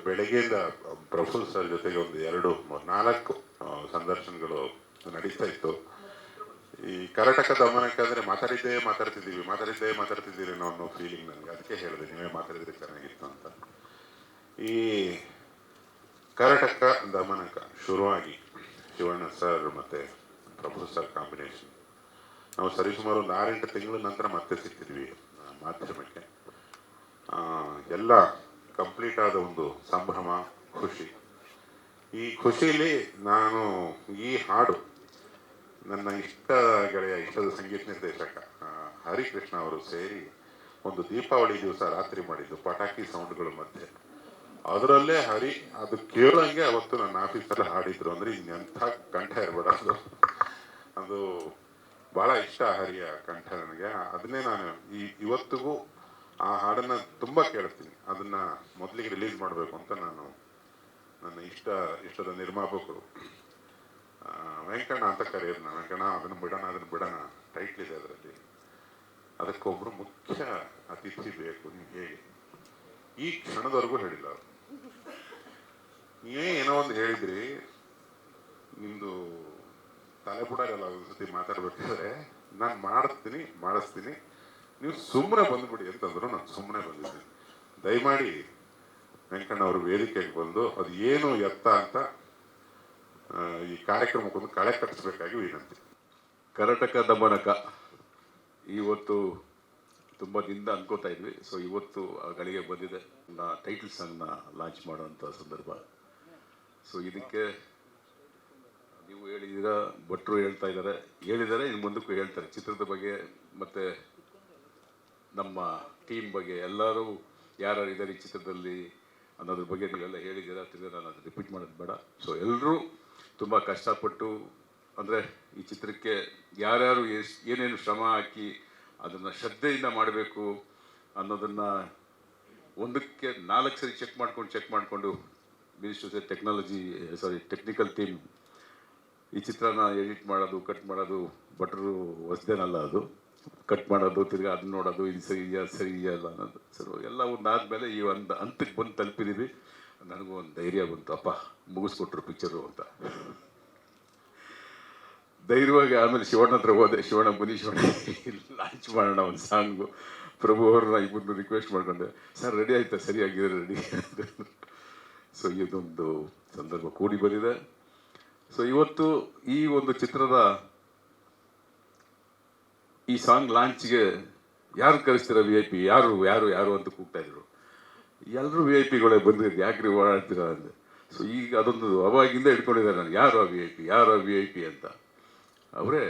ಬೆಳಗ್ಗೆಯಿಂದ ಪ್ರಭು ಸರ್ ಜೊತೆಗೆ ಒಂದು 2-4 ಸಂದರ್ಶನಗಳು ನಡೀತಾ ಇತ್ತು. ಈ ಕರ್ನಾಟಕ ದಮನಕ್ಕೆ ಅಂದರೆ ಮಾತಾಡ್ತಿದ್ದೀರಿ ಅನ್ನೋ ಫೀಲಿಂಗ್ ನನಗೆ. ಅದಕ್ಕೆ ಹೇಳಿದೆ ನೀವೇ ಮಾತಾಡಿದ್ರೆ ಚೆನ್ನಾಗಿತ್ತು ಅಂತ. ಈ ಕರ್ನಾಟಕ ದಮನಕ ಶುರುವಾಗಿ ಶಿವಣ್ಣ ಸರ್ ಮತ್ತು ಪ್ರಭು ಸರ್ ಕಾಂಬಿನೇಷನ್, ನಾವು ಸರಿಸುಮಾರು ಒಂದು 6-8 ತಿಂಗಳ ನಂತರ ಮತ್ತೆ ಸಿಕ್ತಿದ್ವಿ ಮಾಧ್ಯಮಕ್ಕೆ. ಎಲ್ಲ ಕಂಪ್ಲೀಟ್ ಆದ ಒಂದು ಸಂಭ್ರಮ, ಖುಷಿ. ಈ ಖುಷಿಯಲ್ಲಿ ನಾನು ಈ ಹಾಡು ನನ್ನ ಇಷ್ಟದ ಸಂಗೀತ ನಿರ್ದೇಶಕ ಹರಿಕೃಷ್ಣ ಅವರು ಸೇರಿ ಒಂದು ದೀಪಾವಳಿ ದಿವಸ ರಾತ್ರಿ ಮಾಡಿದ್ದು ಪಟಾಕಿ ಸೌಂಡ್ಗಳ ಮಧ್ಯೆ. ಅದರಲ್ಲೇ ಅದು ಕೇಳಂಗೆ ಅವತ್ತು ನನ್ನ ಆಫೀಸಲ್ಲಿ ಹಾಡಿದ್ರು. ಅಂದರೆ ಎಂಥ ಕಂಠ ಇರಬೇಡ ಅದು ಭಾಳ ಇಷ್ಟ ಹರಿಯ ಕಂಠ ನನಗೆ. ಅದನ್ನೇ ನಾನು ಇವತ್ತಿಗೂ ಆ ಹಾಡನ್ನು ತುಂಬ ಕೇಳ್ತೀನಿ. ಅದನ್ನು ಮೊದಲಿಗೆ ರಿಲೀಸ್ ಮಾಡಬೇಕು ಅಂತ ನಾನು ನನ್ನ ಇಷ್ಟದ ನಿರ್ಮಾಪಕರು ವೆಂಕಣ್ಣ ಅಂತ ಕರೆಯೋದು. ವೆಂಕಣ್ಣ ಅದನ್ನು ಬಿಡೋಣ ಟೈಟ್ಲ್ ಇದೆ ಅದರಲ್ಲಿ, ಅದಕ್ಕೊಬ್ಬರು ಮುಖ್ಯ ಅತಿಥಿ ಬೇಕು. ನೀವು ಹೇಗೆ ಈ ಕ್ಷಣದವರೆಗೂ ಹೇಳಿಲ್ಲ ಅವರು. ನೀವೇ ಏನೋ ಒಂದು ಹೇಳಿದ್ರಿ, ನಿಮ್ಮದು ತಲೆ ಬಿಡೋಲ್ಲ ಸತಿ ಮಾತಾಡ್ಬೇಕಾದ್ರೆ. ನಾನು ಮಾಡಿಸ್ತೀನಿ, ನೀವು ಸುಮ್ಮನೆ ಬಂದುಬಿಡಿ ಅಂತಂದ್ರು. ನಾನು ಸುಮ್ಮನೆ ಬಂದಿದ್ದೀನಿ. ದಯಮಾಡಿ ವೆಂಕಣ್ಣ ಅವರು ವೇದಿಕೆಗೆ ಬಂದು ಅದು ಏನು ಎತ್ತ ಅಂತ ಈ ಕಾರ್ಯಕ್ರಮಕ್ಕೊಂದು ಕಳೆ ಕಟ್ಟಿಸ್ಬೇಕಾಗಿ ವಿನಂತಿ. ಕರ್ನಾಟಕ ದಮನಕ ಇವತ್ತು ತುಂಬ ದಿನದ ಅನ್ಕೋತಾ ಇದ್ವಿ. ಸೊ ಇವತ್ತು ಆ ಗಳಿಗೆ ಬಂದಿದೆ. ಟೈಟಲ್ ಸಾಂಗ್ನ ಲಾಂಚ್ ಮಾಡೋವಂಥ ಸಂದರ್ಭ. ಸೊ ಇದಕ್ಕೆ ನೀವು ಹೇಳಿದ್ದೀರಾ, ಭಟ್ರು ಹೇಳಿದ್ದಾರೆ, ಇನ್ನು ಮುಂದಕ್ಕೂ ಹೇಳ್ತಾರೆ. ಚಿತ್ರದ ಬಗ್ಗೆ ಮತ್ತು ನಮ್ಮ ಟೀಮ್ ಬಗ್ಗೆ ಎಲ್ಲರೂ ಯಾರು ಇದ್ದಾರೆ ಈ ಚಿತ್ರದಲ್ಲಿ ಅನ್ನೋದ್ರ ಬಗ್ಗೆ ನೀವೆಲ್ಲ ಹೇಳಿದ್ದೀರಾ. ತಿರ್ಗಿ ನಾನು ಅದು ರಿಪೀಟ್ ಮಾಡೋದು ಬೇಡ. ಸೊ ಎಲ್ಲರೂ ತುಂಬ ಕಷ್ಟಪಟ್ಟು, ಅಂದರೆ ಈ ಚಿತ್ರಕ್ಕೆ ಯಾರ್ಯಾರು ಏನೇನು ಶ್ರಮ ಹಾಕಿ ಅದನ್ನು ಶ್ರದ್ಧೆಯಿಂದ ಮಾಡಬೇಕು ಅನ್ನೋದನ್ನು ಒಂದಕ್ಕೆ 4 ಸರಿ ಚೆಕ್ ಮಾಡಿಕೊಂಡು ಮಿನಿಸ್ಟ್ರಿ ಟೆಕ್ನಿಕಲ್ ಟೀಮ್ ಈ ಚಿತ್ರನ ಎಡಿಟ್ ಮಾಡೋದು, ಕಟ್ ಮಾಡೋದು ಭಟ್ರು ಹೊಸದೇನಲ್ಲ. ಅದು ಕಟ್ ಮಾಡೋದು, ತಿರ್ಗಿ ಅದನ್ನ ನೋಡೋದು, ಇದು ಸರಿ ಇದೆಯಲ್ಲ ಅನ್ನೋದು. ಸರ್ ಎಲ್ಲ ಒಂದಾದಮೇಲೆ ಈ ಒಂದು ಹಂತಕ್ಕೆ ಬಂದು ತಲುಪಿದ್ದೀವಿ. ನನಗೂ ಒಂದು ಧೈರ್ಯ ಬಂತು, ಅಪ್ಪ ಮುಗಿಸ್ಕೊಟ್ರು ಪಿಕ್ಚರು ಅಂತ ಧೈರ್ಯವಾಗಿ. ಆಮೇಲೆ ಶಿವಣ್ಣ ಹತ್ರ ಹೋದೆ, ಶಿವಣ್ಣ ಲಾಂಚ್ ಮಾಡೋಣ ಒಂದು ಸಾಂಗು. ಪ್ರಭು ಅವ್ರನ್ನ ಇಬ್ಬರನ್ನು ರಿಕ್ವೆಸ್ಟ್ ಮಾಡ್ಕೊಂಡೆ, ಸರ್ ರೆಡಿ ಆಯ್ತಾ? ಸರಿಯಾಗಿದೆ, ರೆಡಿ. ಸೊ ಇದೊಂದು ಸಂದರ್ಭ ಕೂಡಿ ಬಂದಿದೆ. ಸೊ ಇವತ್ತು ಈ ಒಂದು ಚಿತ್ರದ ಈ ಸಾಂಗ್ ಲಾಂಚ್ಗೆ ಯಾರು ಕರೆಸ್ತೀರ? VIP ಯಾರು ಅಂತ ಕೂಗ್ತಾ ಇದ್ರು. ಎಲ್ಲರೂ VIP ಬಂದಿದ್ದು, ಯಾಕ್ರಿ ಓಡಾಡ್ತೀರಾ ಅಂದೆ. ಸೊ ಈಗ ಅದೊಂದು ಅವಾಗಿಂದ ಇಟ್ಕೊಂಡಿದ್ದಾರೆ ನಾನು, ಯಾರು VIP ಅಂತ. ಅವರೇ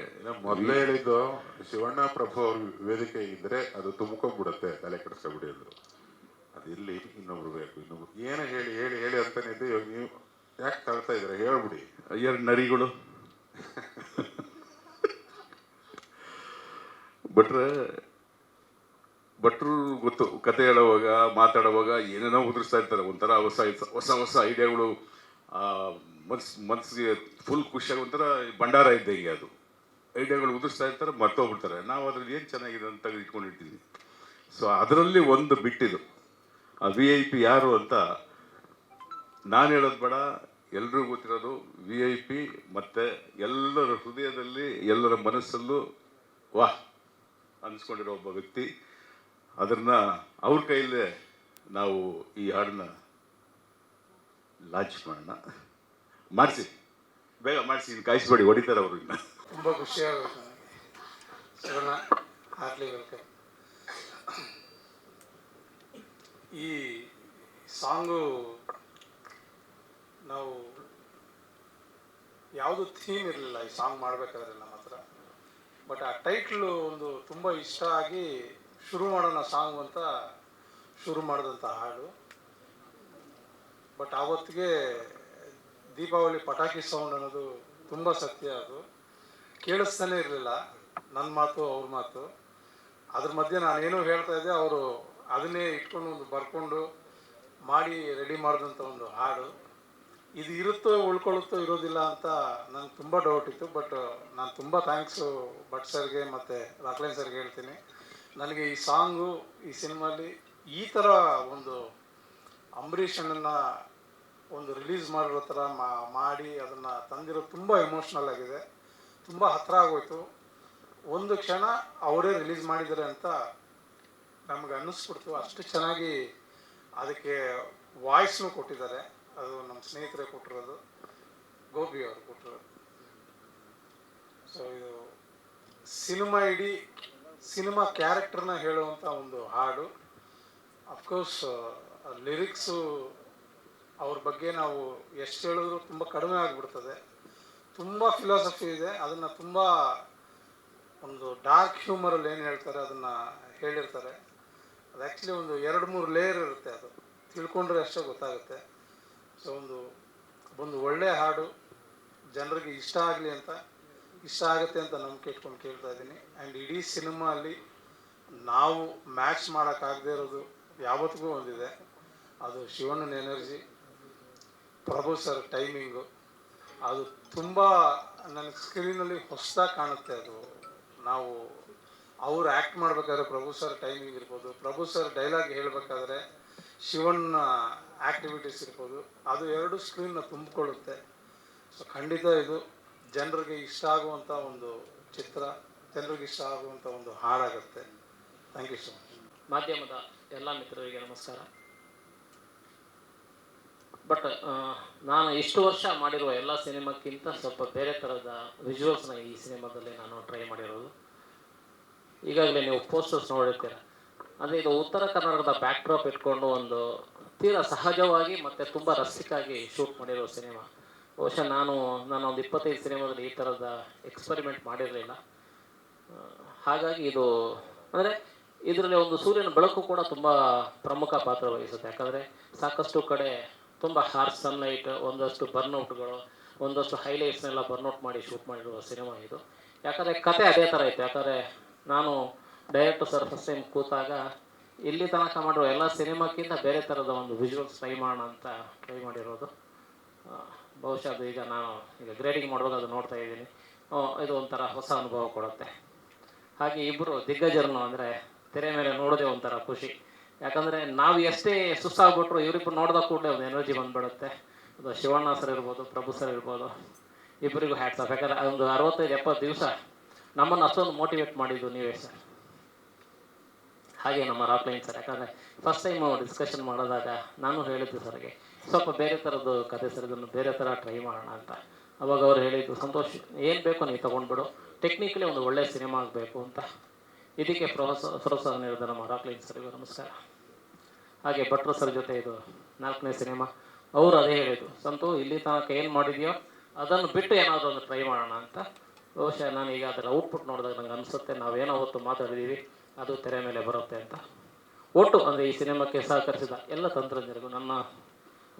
ಮೊದಲೇ ಹೇಳಿದ್ದು, ಶಿವಣ್ಣ ಪ್ರಭು ಅವ್ರ ವೇದಿಕೆ ಇದ್ರೆ ಅದು ತುಂಬ್ಕೊಂಡ್ಬಿಡುತ್ತೆ, ತಲೆ ಕೆಡಿಸ್ಕೊಬಿಡಿ ಅಂದ್ರು. ಅದಿಲ್ಲಿ ಇನ್ನೊಬ್ರು ಬೇಕು, ಏನೋ ಹೇಳಿ ಅಂತಾನೆ ಇದ್ದು. ಇವಾಗ ನೀವು ಯಾಕೆ ತಳ್ತಾ ಇದ್ರೆ ಹೇಳ್ಬಿಡಿ. 2 ನರಿಗಳು ಭಟ್ರು ಗೊತ್ತು. ಕತೆ ಹೇಳೋವಾಗ, ಮಾತಾಡುವಾಗ ಏನೇನೋ ಉದುರಿಸ್ತಾ ಇರ್ತಾರೆ. ಒಂಥರ ಹೊಸ ಐಡಿಯಾಗಳು ಮನಸ್ಸಿಗೆ ಫುಲ್ ಖುಷಿಯಾಗಿ ಒಂಥರ ಭಂಡಾರ ಇದ್ದಂಗೆ. ಅದು ಐಡಿಯಾಗಳು ಉದುರಿಸ್ತಾ ಇರ್ತಾರೆ, ಮರ್ತೋಗ್ಬಿಡ್ತಾರೆ. ನಾವು ಅದ್ರಲ್ಲಿ ಏನು ಚೆನ್ನಾಗಿದೆ ಅಂತ ಇಟ್ಕೊಂಡಿರ್ತೀವಿ. ಸೊ ಅದರಲ್ಲಿ ಒಂದು ಬಿಟ್ಟಿದ್ದು ಆ VIP ಯಾರು ಅಂತ ನಾನು ಹೇಳೋದು ಬೇಡ, ಎಲ್ಲರೂ ಗೊತ್ತಿರೋದು. VIP ಮತ್ತು ಎಲ್ಲರ ಹೃದಯದಲ್ಲಿ, ಎಲ್ಲರ ಮನಸ್ಸಲ್ಲೂ ವಾಹ್ ಅನಿಸ್ಕೊಂಡಿರೋ ಒಬ್ಬ ವ್ಯಕ್ತಿ. ಅದನ್ನು ಅವ್ರ ಕೈಯಲ್ಲೇ ನಾವು ಈ ಹಾಡನ್ನ ಲಾಂಚ್ ಮಾಡೋಣ. ಬೇಗ ಮಾಡಿಸಿ, ಇನ್ನು ಕಾಯಿಸ್ಬೇಡಿ, ಹೊಡಿತಾರೆ ಅವರು. ಇನ್ನು ತುಂಬ ಖುಷಿಯಾಗುತ್ತೆ ನನಗೆ. ಶಿವಣ್ಣ ಹಾರ್ಲಿ ವೆಲ್ಕಮ್. ಈ ಸಾಂಗು ನಾವು ಯಾವುದು ಥೀಮ್ ಇರಲಿಲ್ಲ ಈ ಸಾಂಗ್ ಮಾಡಬೇಕಾದ್ರೆ ನಮ್ಮ ಹತ್ರ. ಬಟ್ ಆ ಟೈಟ್ಲು ಒಂದು ತುಂಬ ಇಷ್ಟ ಆಗಿ ಶುರು ಮಾಡೋಣ ಸಾಂಗ್ ಅಂತ ಶುರು ಮಾಡಿದಂಥ ಹಾಡು. ಬಟ್ ಆವತ್ತಿಗೆ ದೀಪಾವಳಿ ಪಟಾಕಿ ಸೌಂಡ್ ಅನ್ನೋದು ತುಂಬ ಸತ್ಯ. ಅದು ಕೇಳಿಸ್ತಾನೆ ಇರಲಿಲ್ಲ, ನನ್ನ ಮಾತು ಅವ್ರ ಮಾತು. ಅದ್ರ ಮಧ್ಯೆ ನಾನೇನೋ ಹೇಳ್ತಾ ಇದ್ದೆ, ಅವರು ಅದನ್ನೇ ಇಟ್ಕೊಂಡು ಒಂದು ಬರ್ಕೊಂಡು ಮಾಡಿ ರೆಡಿ ಮಾಡಿದಂಥ ಒಂದು ಹಾಡು. ಇದು ಇರುತ್ತೋ ಉಳ್ಕೊಳ್ಳುತ್ತೋ ಇರೋದಿಲ್ಲ ಅಂತ ನನಗೆ ತುಂಬ ಡೌಟ್ ಇತ್ತು. ಬಟ್ ನಾನು ತುಂಬ ಥ್ಯಾಂಕ್ಸು ಭಟ್ ಸರ್ಗೆ ಮತ್ತು ರಾಕ್ಲೈನ್ ಸರ್ಗೆ ಹೇಳ್ತೀನಿ. ನನಗೆ ಈ ಸಾಂಗು, ಈ ಸಿನಿಮಾಲಿ ಈ ಥರ ಒಂದು ಅಂಬರೀಷ್ ಅಣ್ಣನ ಒಂದು ರಿಲೀಸ್ ಮಾಡಿರೋ ಥರ ಮಾಡಿ ಅದನ್ನು ತಂದಿರೋ ತುಂಬ ಎಮೋಷ್ನಲ್ ಆಗಿದೆ, ತುಂಬ ಹತ್ತಿರ ಆಗೋಯ್ತು. ಒಂದು ಕ್ಷಣ ಅವರೇ ರಿಲೀಸ್ ಮಾಡಿದ್ದಾರೆ ಅಂತ ನಮಗೆ ಅನ್ನಿಸ್ಬಿಡ್ತು. ಅಷ್ಟು ಚೆನ್ನಾಗಿ ಅದಕ್ಕೆ ವಾಯ್ಸ್ನೂ ಕೊಟ್ಟಿದ್ದಾರೆ. ಅದು ನಮ್ಮ ಸ್ನೇಹಿತರೇ ಕೊಟ್ಟಿರೋದು, ಗೋಪಿ ಅವರು ಕೊಟ್ಟಿರೋದು. ಸೊ ಇದು ಇಡೀ ಸಿನಿಮಾ ಕ್ಯಾರೆಕ್ಟರ್ನ ಹೇಳುವಂಥ ಒಂದು ಹಾಡು. ಅಫ್ಕೋರ್ಸ್ ಲಿರಿಕ್ಸು ಅವ್ರ ಬಗ್ಗೆ ನಾವು ಎಷ್ಟು ಹೇಳಿದ್ರು ತುಂಬ ಕಡಿಮೆ ಆಗಿಬಿಡ್ತದೆ. ತುಂಬ ಫಿಲಾಸಫಿ ಇದೆ, ಅದನ್ನು ತುಂಬ ಒಂದು ಡಾರ್ಕ್ ಹ್ಯೂಮರಲ್ಲಿ ಏನು ಹೇಳ್ತಾರೆ ಅದನ್ನು ಹೇಳಿರ್ತಾರೆ. ಅದು ಆ್ಯಕ್ಚುಲಿ ಒಂದು 2-3 ಲೇಯರ್ ಇರುತ್ತೆ, ಅದು ತಿಳ್ಕೊಂಡ್ರೆ ಅಷ್ಟೇ ಗೊತ್ತಾಗುತ್ತೆ. ಸೊ ಒಂದು ಒಳ್ಳೆಯ ಹಾಡು ಜನರಿಗೆ ಇಷ್ಟ ಆಗುತ್ತೆ ಅಂತ ನಂಬಿಕೆ ಇಟ್ಕೊಂಡು ಕೇಳ್ತಾ ಇದ್ದೀನಿ. ಆ್ಯಂಡ್ ಇಡೀ ಸಿನಿಮಾ ಅಲ್ಲಿ ನಾವು ಮ್ಯಾಚ್ ಮಾಡೋಕ್ಕಾಗದೇ ಇರೋದು ಯಾವತ್ತಿಗೂ ಒಂದಿದೆ, ಅದು ಶಿವಣ್ಣನ ಎನರ್ಜಿ, ಪ್ರಭು ಸರ್ ಟೈಮಿಂಗು. ಅದು ತುಂಬ ನನಗೆ ಸ್ಕ್ರೀನಲ್ಲಿ ಹೊಸದಾಗಿ ಕಾಣುತ್ತೆ. ಅದು ನಾವು ಅವ್ರು ಆ್ಯಕ್ಟ್ ಮಾಡಬೇಕಾದ್ರೆ ಪ್ರಭು ಸರ್ ಟೈಮಿಂಗ್ ಇರ್ಬೋದು, ಪ್ರಭು ಸರ್ ಡೈಲಾಗ್ ಹೇಳಬೇಕಾದ್ರೆ ಶಿವಣ್ಣ ಆ್ಯಕ್ಟಿವಿಟೀಸ್ ಇರ್ಬೋದು, ಅದು 2 ಸ್ಕ್ರೀನ್ನ ತುಂಬಿಕೊಳ್ಳುತ್ತೆ. ಸೊ ಖಂಡಿತ ಇದು ಜನರಿಗೆ ಇಷ್ಟ ಆಗುವಂಥ ಒಂದು ಚಿತ್ರ, ಜನರಿಗೆ ಇಷ್ಟ ಆಗುವಂಥ ಒಂದು ಹಾಡಾಗುತ್ತೆ. Thank you so much. ಮಾಧ್ಯಮದ ಎಲ್ಲ ಮಿತ್ರರಿಗೆ ನಮಸ್ಕಾರ. ಬಟ್ ನಾನು ಇಷ್ಟು ವರ್ಷ ಮಾಡಿರುವ ಎಲ್ಲ ಸಿನಿಮಾಕ್ಕಿಂತ ಸ್ವಲ್ಪ ಬೇರೆ ಥರದ ವಿಜುವಲ್ಸ್ನ ಈ ಸಿನಿಮಾದಲ್ಲಿ ನಾನು ಟ್ರೈ ಮಾಡಿರೋದು. ಈಗಾಗಲೇ ನೀವು ಪೋಸ್ಟರ್ಸ್ ನೋಡಿರ್ತೀರ. ಅಂದರೆ ಇದು ಉತ್ತರ ಕರ್ನಾಟಕದ ಬ್ಯಾಕ್ ಡ್ರಾಪ್ ಇಟ್ಕೊಂಡು ಒಂದು ತೀರಾ ಸಹಜವಾಗಿ ಮತ್ತು ತುಂಬ ರಸಿಕಾಗಿ ಶೂಟ್ ಮಾಡಿರೋ ಸಿನಿಮಾ. ಬಹುಶಃ ನಾನೊಂದು 25 ಸಿನಿಮಾದಲ್ಲಿ ಈ ಥರದ ಎಕ್ಸ್ಪರಿಮೆಂಟ್ ಮಾಡಿರಲಿಲ್ಲ. ಹಾಗಾಗಿ ಇದು ಅಂದರೆ ಇದರಲ್ಲಿ ಒಂದು ಸೂರ್ಯನ ಬೆಳಕು ಕೂಡ ತುಂಬ ಪ್ರಮುಖ ಪಾತ್ರ ವಹಿಸುತ್ತೆ. ಯಾಕಂದರೆ ಸಾಕಷ್ಟು ಕಡೆ ತುಂಬ ಹಾರ್ಸ್ ಸನ್ಲೈಟ್, ಒಂದಷ್ಟು ಬರ್ನ್ಔಟ್ಗಳು, ಒಂದಷ್ಟು ಹೈಲೈಟ್ಸ್ನೆಲ್ಲ ಬರ್ನ್ಔಟ್ ಮಾಡಿ ಶೂಟ್ ಮಾಡಿರುವ ಸಿನಿಮಾ ಇದು. ಯಾಕಂದರೆ ಕತೆ ಅದೇ ಥರ ಇತ್ತು. ಯಾಕಂದರೆ ನಾನು ಡೈರೆಕ್ಟರ್ ಸರ್ ಫಸ್ಟ್ ಟೈಮ್ ಕೂತಾಗ ಇಲ್ಲಿ ತನಕ ಮಾಡಿರೋ ಎಲ್ಲ ಸಿನಿಮಾಕ್ಕಿಂತ ಬೇರೆ ಥರದ ಒಂದು ವಿಜುವಲ್ಸ್ ಟ್ರೈ ಮಾಡೋಣ ಅಂತ ಟ್ರೈ ಮಾಡಿರೋದು. ಬಹುಶಃ ಅದು ಈಗ ಗ್ರೇಡಿಂಗ್ ಮಾಡುವಾಗ ಅದು ನೋಡ್ತಾ ಇದ್ದೀನಿ. ಇದು ಒಂಥರ ಹೊಸ ಅನುಭವ ಕೊಡುತ್ತೆ. ಹಾಗೆ ಇಬ್ಬರು ದಿಗ್ಗಜರನ್ನು ಅಂದರೆ ತೆರೆ ಮೇಲೆ ನೋಡೋದೇ ಒಂಥರ ಖುಷಿ. ಯಾಕಂದರೆ ನಾವು ಎಷ್ಟೇ ಸುಸ್ತಾಗ್ಬಿಟ್ರು ಇವರಿಬ್ಬರು ನೋಡಿದ ಕೂಡಲೇ ಒಂದು ಎನರ್ಜಿ ಬಂದುಬಿಡುತ್ತೆ. ಅದು ಶಿವಣ್ಣ ಸರ್ ಇರ್ಬೋದು, ಪ್ರಭು ಸರ್ ಇರ್ಬೋದು, ಇಬ್ಬರಿಗೂ ಹ್ಯಾಟ್ಸ್ ಆಫ್. ಯಾಕಂದರೆ ಒಂದು 65-70 ದಿವಸ ನಮ್ಮನ್ನು ಅಷ್ಟೊಂದು ಮೋಟಿವೇಟ್ ಮಾಡಿದ್ದು ನೀವೇ ಸರ್. ಹಾಗೆ ನಮ್ಮ ರಾಕ್ಲೈನ್ ಸರ್, ಯಾಕಂದರೆ ಫಸ್ಟ್ ಟೈಮ್ ಡಿಸ್ಕಷನ್ ಮಾಡಿದಾಗ ನಾನು ಹೇಳಿದ್ದು ಸರ್ಗೆ ಸ್ವಲ್ಪ ಬೇರೆ ಥರದ್ದು ಕತೆ ಸರ್, ಇದನ್ನು ಬೇರೆ ಥರ ಟ್ರೈ ಮಾಡೋಣ ಅಂತ. ಅವಾಗ ಅವ್ರು ಹೇಳಿದ್ದು, ಸಂತೋಷ್ ಏನು ಬೇಕೋ ನೀವು ತೊಗೊಂಡ್ಬಿಡು, ಟೆಕ್ನಿಕಲಿ ಒಂದು ಒಳ್ಳೆಯ ಸಿನಿಮಾ ಆಗಬೇಕು ಅಂತ. ಇದಕ್ಕೆ ಪ್ರೋತ್ಸಾಹ ನೀಡಿದ ನಮ್ಮ ರಾಕ್ಲೈನ್ ಸರ್ಗೂ ನಮಸ್ಕಾರ. ಹಾಗೆ ಭಟ್ರು ಸರ್ ಜೊತೆ ಇದು 4ನೇ ಸಿನಿಮಾ. ಅವರು ಅದೇ ಹೇಳಿದ್ದು, ಸಂತು ಇಲ್ಲಿ ತನಕ ಏನು ಮಾಡಿದೆಯೋ ಅದನ್ನು ಬಿಟ್ಟು ಏನಾದರೂ ಒಂದು ಟ್ರೈ ಮಾಡೋಣ ಅಂತ. ಬಹುಶಃ ನಾನೀಗ ಅದರ ಔಟ್ಪುಟ್ ನೋಡಿದಾಗ ನಂಗೆ ಅನಿಸುತ್ತೆ ನಾವೇನೋ ಅವತ್ತು ಮಾತಾಡಿದ್ದೀವಿ ಅದು ತೆರೆ ಮೇಲೆ ಬರುತ್ತೆ ಅಂತ. ಒಟ್ಟು ಅಂದರೆ ಈ ಸಿನಿಮಾಕ್ಕೆ ಸಹಕರಿಸಿದ ಎಲ್ಲ ತಂತ್ರಜ್ಞರಿಗೂ, ನನ್ನ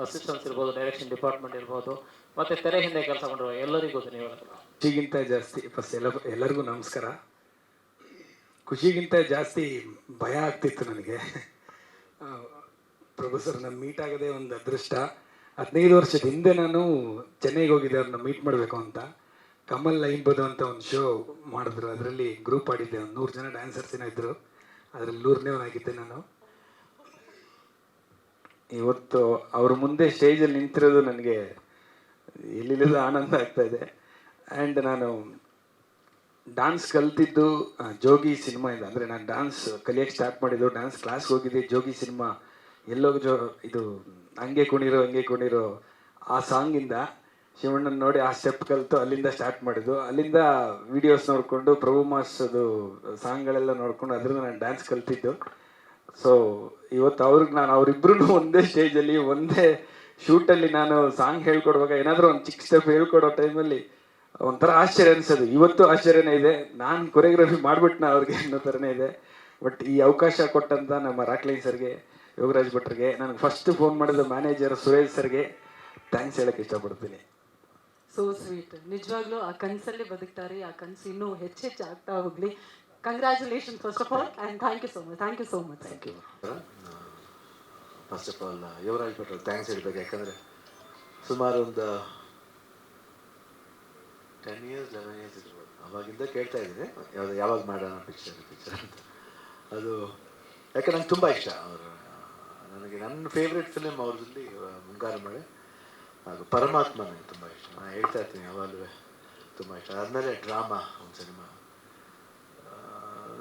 ಅಸಿಸ್ಟೆನ್ಸ್ ಇರ್ಬೋದು, ಡೈರೆಕ್ಷನ್ ಡಿಪಾರ್ಟ್ಮೆಂಟ್ ಇರ್ಬೋದು, ಮತ್ತು ತೆರೆ ಹಿಂದೆ ಕೆಲಸ ಮಾಡಿರುವ ಎಲ್ಲರಿಗೂ ಧನ್ಯವಾದಗಳು. ಖುಷಿಗಿಂತ ಜಾಸ್ತಿ ಫಸ್ಟ್ ಎಲ್ಲರಿಗೂ ನಮಸ್ಕಾರ. ಖುಷಿಗಿಂತ ಜಾಸ್ತಿ ಭಯ ಆಗ್ತಿತ್ತು ನನಗೆ. ಪ್ರಭು ಸರ್ ನಾನು ಮೀಟ್ ಆಗೋದೇ ಒಂದು ಅದೃಷ್ಟ. 15 ವರ್ಷದ ಹಿಂದೆ ನಾನು ಚೆನ್ನೈಗೆ ಹೋಗಿದ್ದೆ ಅವ್ರನ್ನ ಮೀಟ್ ಮಾಡಬೇಕು ಅಂತ. ಕಮಲ್ ಲೈನ್ಬೋದು ಅಂತ ಒಂದು ಶೋ ಮಾಡಿದ್ರು, ಅದರಲ್ಲಿ ಗ್ರೂಪ್ ಆಡಿದ್ದೆ. ಒಂದು 100 ಜನ ಡ್ಯಾನ್ಸರ್ಸ್ ಏನೋ ಇದ್ದರು, ಅದರಲ್ಲಿ 100ನೇವನಾಗಿದ್ದೆ ನಾನು. ಇವತ್ತು ಅವ್ರ ಮುಂದೆ ಸ್ಟೇಜಲ್ಲಿ ನಿಂತಿರೋದು ನನಗೆ ಎಲ್ಲಿಲ್ಲದ ಆನಂದ ಆಗ್ತಾ ಇದೆ. ಆ್ಯಂಡ್ ನಾನು ಡ್ಯಾನ್ಸ್ ಕಲ್ತಿದ್ದು ಜೋಗಿ ಸಿನಿಮಾಯಿಂದ. ಅಂದರೆ ನಾನು ಡ್ಯಾನ್ಸ್ ಕಲಿಯೋಕ್ಕೆ ಸ್ಟಾರ್ಟ್ ಮಾಡಿದ್ದು, ಡ್ಯಾನ್ಸ್ ಕ್ಲಾಸ್ಗೆ ಹೋಗಿದ್ದೆ ಜೋಗಿ ಸಿನಿಮಾ. ಇದು ಹಂಗೆ ಕುಣಿರೋ ಆ ಸಾಂಗಿಂದ ಶಿವಣ್ಣನ ನೋಡಿ ಆ ಸ್ಟೆಪ್ ಕಲಿತು ಅಲ್ಲಿಂದ ಸ್ಟಾರ್ಟ್ ಮಾಡಿದ್ದು. ಅಲ್ಲಿಂದ ವೀಡಿಯೋಸ್ ನೋಡಿಕೊಂಡು ಪ್ರಭು ಮಾಸ್ದು ಸಾಂಗ್ಗಳೆಲ್ಲ ನೋಡಿಕೊಂಡು ಅದರಿಂದ ನಾನು ಡ್ಯಾನ್ಸ್ ಕಲ್ತಿದ್ದು. ಸೊ ಇವತ್ತು ಅವರಿಬ್ರು ಒಂದೇ ಸ್ಟೇಜಲ್ಲಿ ಒಂದೇ ಶೂಟಲ್ಲಿ ನಾನು ಸಾಂಗ್ ಹೇಳ್ಕೊಡುವಾಗ ಏನಾದರೂ ಒಂದು ಚಿಕ್ಕ ಸ್ಟೆಪ್ ಹೇಳ್ಕೊಡೋ ಟೈಮಲ್ಲಿ ಒಂಥರ ಆಶ್ಚರ್ಯ ಅನಿಸೋದು. ಇವತ್ತು ಆಶ್ಚರ್ಯನೇ ಇದೆ, ನಾನು ಕೊರಿಯೋಗ್ರಫಿ ಮಾಡಿಬಿಟ್ನ ಅವ್ರಿಗೆ ಅನ್ನೋ ಥರನೇ ಇದೆ. ಬಟ್ ಈ ಅವಕಾಶ ಕೊಟ್ಟಂತ ನಮ್ಮ ರಾಕ್ಲೈನ್ ಸರ್ಗೆ, ಯೋಗರಾಜ್ ಭಟ್ರಿಗೆ, ನನಗೆ ಫಸ್ಟ್ ಫೋನ್ ಮಾಡಿದ ಮ್ಯಾನೇಜರ್ ಸುರೇಶ್ ಸರ್ಗೆ ಥ್ಯಾಂಕ್ಸ್ ಹೇಳೋಕ್ಕೆ ಇಷ್ಟಪಡ್ತೀನಿ. So sweet. ನಿಜವಾಗ್ಲೂ ಆ ಕನಸಲ್ಲಿ ಬದುಕ್ತಾರೆ. ಆ ಕನಸು ಇನ್ನೂ ಹೆಚ್ಚೆಚ್ಚು ಆಗ್ತಾ ಹೋಗಲಿ. Congratulation first of all and thank you so much. Thank you so much. Thank you. First of all Yuvraj ಭಟ್ರು ಥ್ಯಾಂಕ್ಸ್ ಹೇಳ್ಬೇಕು. ಯಾಕಂದರೆ ಸುಮಾರು ಒಂದು 10 years 11 years ಇರ್ಬೋದು, ಅವಾಗಿಂದ ಕೇಳ್ತಾ ಇದ್ದೀನಿ ಯಾವಾಗ ಮಾಡೋಣ ಪಿಕ್ಚರ್ ಅಂತ. ಅದು ಯಾಕೆ ನಂಗೆ ತುಂಬ ಇಷ್ಟ ಅವರು. ನನಗೆ ನನ್ನ ಫೇವ್ರೆಟ್ ಫಿಲಿಮ್ ಅವ್ರದಲ್ಲಿ ಮುಂಗಾರು ಮಳೆ ಹಾಗೂ ಪರಮಾತ್ಮ ನನಗೆ ತುಂಬ ಇಷ್ಟ. ನಾನು ಹೇಳ್ತಾ ಇರ್ತೀನಿ ಯಾವಾಗಲೂ ತುಂಬ ಇಷ್ಟ. ಆದಮೇಲೆ ಡ್ರಾಮಾ ಒಂದು ಸಿನಿಮಾ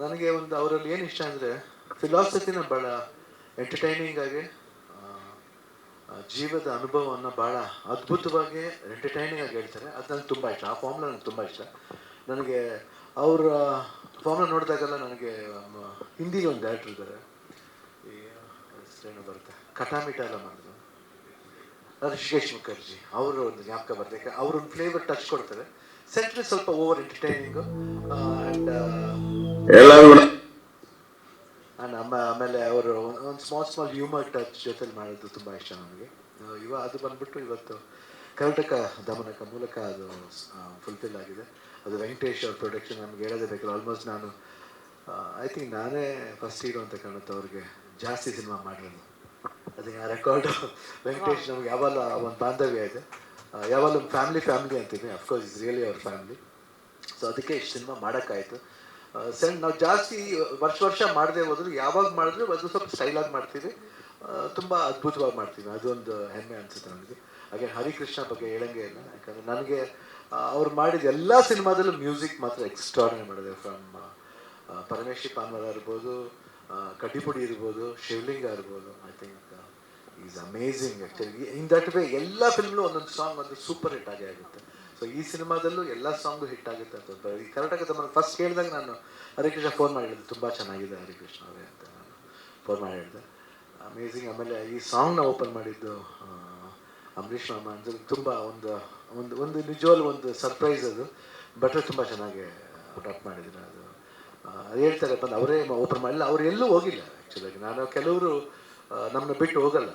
ನನಗೆ ಒಂದು ಅವರಲ್ಲಿ ಏನು ಇಷ್ಟ ಅಂದರೆ ಫಿಲಾಸಫಿನ ಭಾಳ ಎಂಟರ್ಟೈನಿಂಗ್ ಆಗಿ ಜೀವದ ಅನುಭವವನ್ನು ಭಾಳ ಅದ್ಭುತವಾಗಿ ಎಂಟರ್ಟೈನಿಂಗ್ ಆಗಿ ಹೇಳ್ತಾರೆ. ಅದು ನನಗೆ ತುಂಬ ಇಷ್ಟ. ಆ ಫಾರ್ಮ್ನ ನನಗೆ ತುಂಬ ಇಷ್ಟ. ನನಗೆ ಅವರ ಫಾರ್ಮ್ನ ನೋಡಿದಾಗೆಲ್ಲ ನನಗೆ ಹಿಂದಿಲಿ ಒಂದು ಡೈರೆಕ್ಟ್ರ್ ಇದ್ದಾರೆ, ಈ ಹೆಸರೇನು ಬರುತ್ತೆ, ಕಟಾಮಿಟ ಎಲ್ಲ ಮಾಡಿದ್ರು, ಋಷಿಕೇಶ್ ಮುಖರ್ಜಿ, ಅವರು ಒಂದು ಜ್ಞಾಪಕ ಬರ್ತದೆ. ಅವರೊಂದು ಫ್ಲೇವರ್ ಟಚ್ ಕೊಡ್ತಾರೆ. ಸೆಂಟ್ರಿ ಸ್ವಲ್ಪ ಓವರ್ ಎಂಟರ್ಟೈನಿಂಗು ಆ್ಯಂಡ್ ಆಮೇಲೆ ಅವರು ಒಂದು ಸ್ಮಾಲ್ ಹ್ಯೂಮರ್ ಟಚ್ ಜೊತೆಲಿ ಮಾಡೋದು ತುಂಬ ಇಷ್ಟ ನನಗೆ. ಅದು ಬಂದ್ಬಿಟ್ಟು ಇವತ್ತು ಕರ್ನಾಟಕ ದಮನಕ ಮೂಲಕ ಅದು ಫುಲ್ಫಿಲ್ ಆಗಿದೆ. ಅದು ವೆಂಕಟೇಶ್ ಅವ್ರ ಪ್ರೊಡಕ್ಷನ್. ನಮ್ಗೆ ಹೇಳೋದೇ ಬೇಕಲ್ಲ, ಆಲ್ಮೋಸ್ಟ್ ನಾನು ಐ ಥಿಂಕ್ ನಾನೇ ಫಸ್ಟ್ ಹೀರೋ ಅಂತ ಕಾಣುತ್ತೆ ಅವ್ರಿಗೆ ಜಾಸ್ತಿ ಸಿನಿಮಾ ಮಾಡಿರೋದು. ಅದಕ್ಕೆ ಆ ರೆಕಾರ್ಡು ವೆಂಕಟೇಶ್ ನಮ್ಗೆ ಯಾವಾಗ ಒಂದು ಬಾಂಧವ್ಯ ಇದೆ, ಯಾವಾಗ ಒಂದು ಫ್ಯಾಮಿಲಿ ಅಂತೀನಿ. ಅಫ್ಕೋರ್ಸ್ ಇಸ್ ರಿಯಲಿ ಅವ್ರ ಫ್ಯಾಮಿಲಿ. ಸೊ ಅದಕ್ಕೆ ಇಷ್ಟು ಸಿನಿಮಾ ಮಾಡೋಕ್ಕಾಯಿತು. ನಾವು ಜಾಸ್ತಿ ವರ್ಷ ಮಾಡದೆ ಹೋದ್ರು, ಯಾವಾಗ ಮಾಡಿದ್ರು ಅದು ಸ್ವಲ್ಪ ಸ್ಟೈಲಾಗಿ ಮಾಡ್ತೀವಿ, ತುಂಬ ಅದ್ಭುತವಾಗಿ ಮಾಡ್ತೀವಿ. ಅದೊಂದು ಹೆಮ್ಮೆ ಅನಿಸುತ್ತೆ ನನಗೆ. ಹಾಗೆ ಹರಿಕೃಷ್ಣ ಬಗ್ಗೆ ಹೇಳಂಗೆ ಇಲ್ಲ, ಯಾಕಂದರೆ ನನಗೆ ಅವ್ರು ಮಾಡಿದ ಎಲ್ಲ ಸಿನಿಮಾದಲ್ಲೂ ಮ್ಯೂಸಿಕ್ ಮಾತ್ರ ಎಕ್ಸ್ಟ್ರಾರ್ಡಿನರಿ ಮಾಡಿದೆ. ಫ್ರಮ್ ಪರಮೇಶಿ ಪಾನ್ವಾರ ಇರ್ಬೋದು, ಕಡ್ಡಿಪುಡಿ ಇರ್ಬೋದು, ಶಿವಲಿಂಗ ಇರ್ಬೋದು. I think is amazing actually. In that way ಎಲ್ಲ ಫಿಲ್ಮ್ಲೂ ಒಂದೊಂದು ಸಾಂಗ್ ಒಂದು ಸೂಪರ್ ಹಿಟ್ ಆಗೇ ಆಗುತ್ತೆ. ಸೊ ಈ ಸಿನಿಮಾದಲ್ಲೂ ಎಲ್ಲ ಸಾಂಗು ಹಿಟ್ ಆಗುತ್ತೆ ಅಂತ ಈ ಕರ್ನಾಟಕದ ಫಸ್ಟ್ ಕೇಳಿದಾಗ ನಾನು ಹರಿಕೃಷ್ಣ ಫೋನ್ ಮಾಡಿ ಹೇಳಿದೆ, ತುಂಬ ಚೆನ್ನಾಗಿದೆ ಹರಿಕೃಷ್ಣ ಅವರೇ ಅಂತ ನಾನು ಫೋನ್ ಮಾಡಿ ಹೇಳಿದೆ. ಅಮೇಝಿಂಗ್. ಆಮೇಲೆ ಈ ಸಾಂಗ್ನ ಓಪನ್ ಮಾಡಿದ್ದು ಅಂಬರೀಷ್ ಮಾಮ ಅಂದರೆ ತುಂಬ ಒಂದು ಒಂದು ಒಂದು ನಿಜವಾಗ್ಲೂ ಒಂದು ಸರ್ಪ್ರೈಸ್ ಅದು. ಬಟ್ ತುಂಬ ಚೆನ್ನಾಗಿ ಅಡಾಪ್ಟ್ ಮಾಡಿದ್ರು. ಅದು ಹೇಳ್ತಾರೆ ಬಂದು ಅವರೇ ಓಪನ್ ಮಾಡಿಲ್ಲ, ಅವ್ರು ಎಲ್ಲೂ ಹೋಗಿಲ್ಲ ಆ್ಯಕ್ಚುಲಾಗಿ. ನಾನು ಕೆಲವರು ನಮ್ಮನ್ನ ಬಿಟ್ಟು ಹೋಗಲ್ಲ,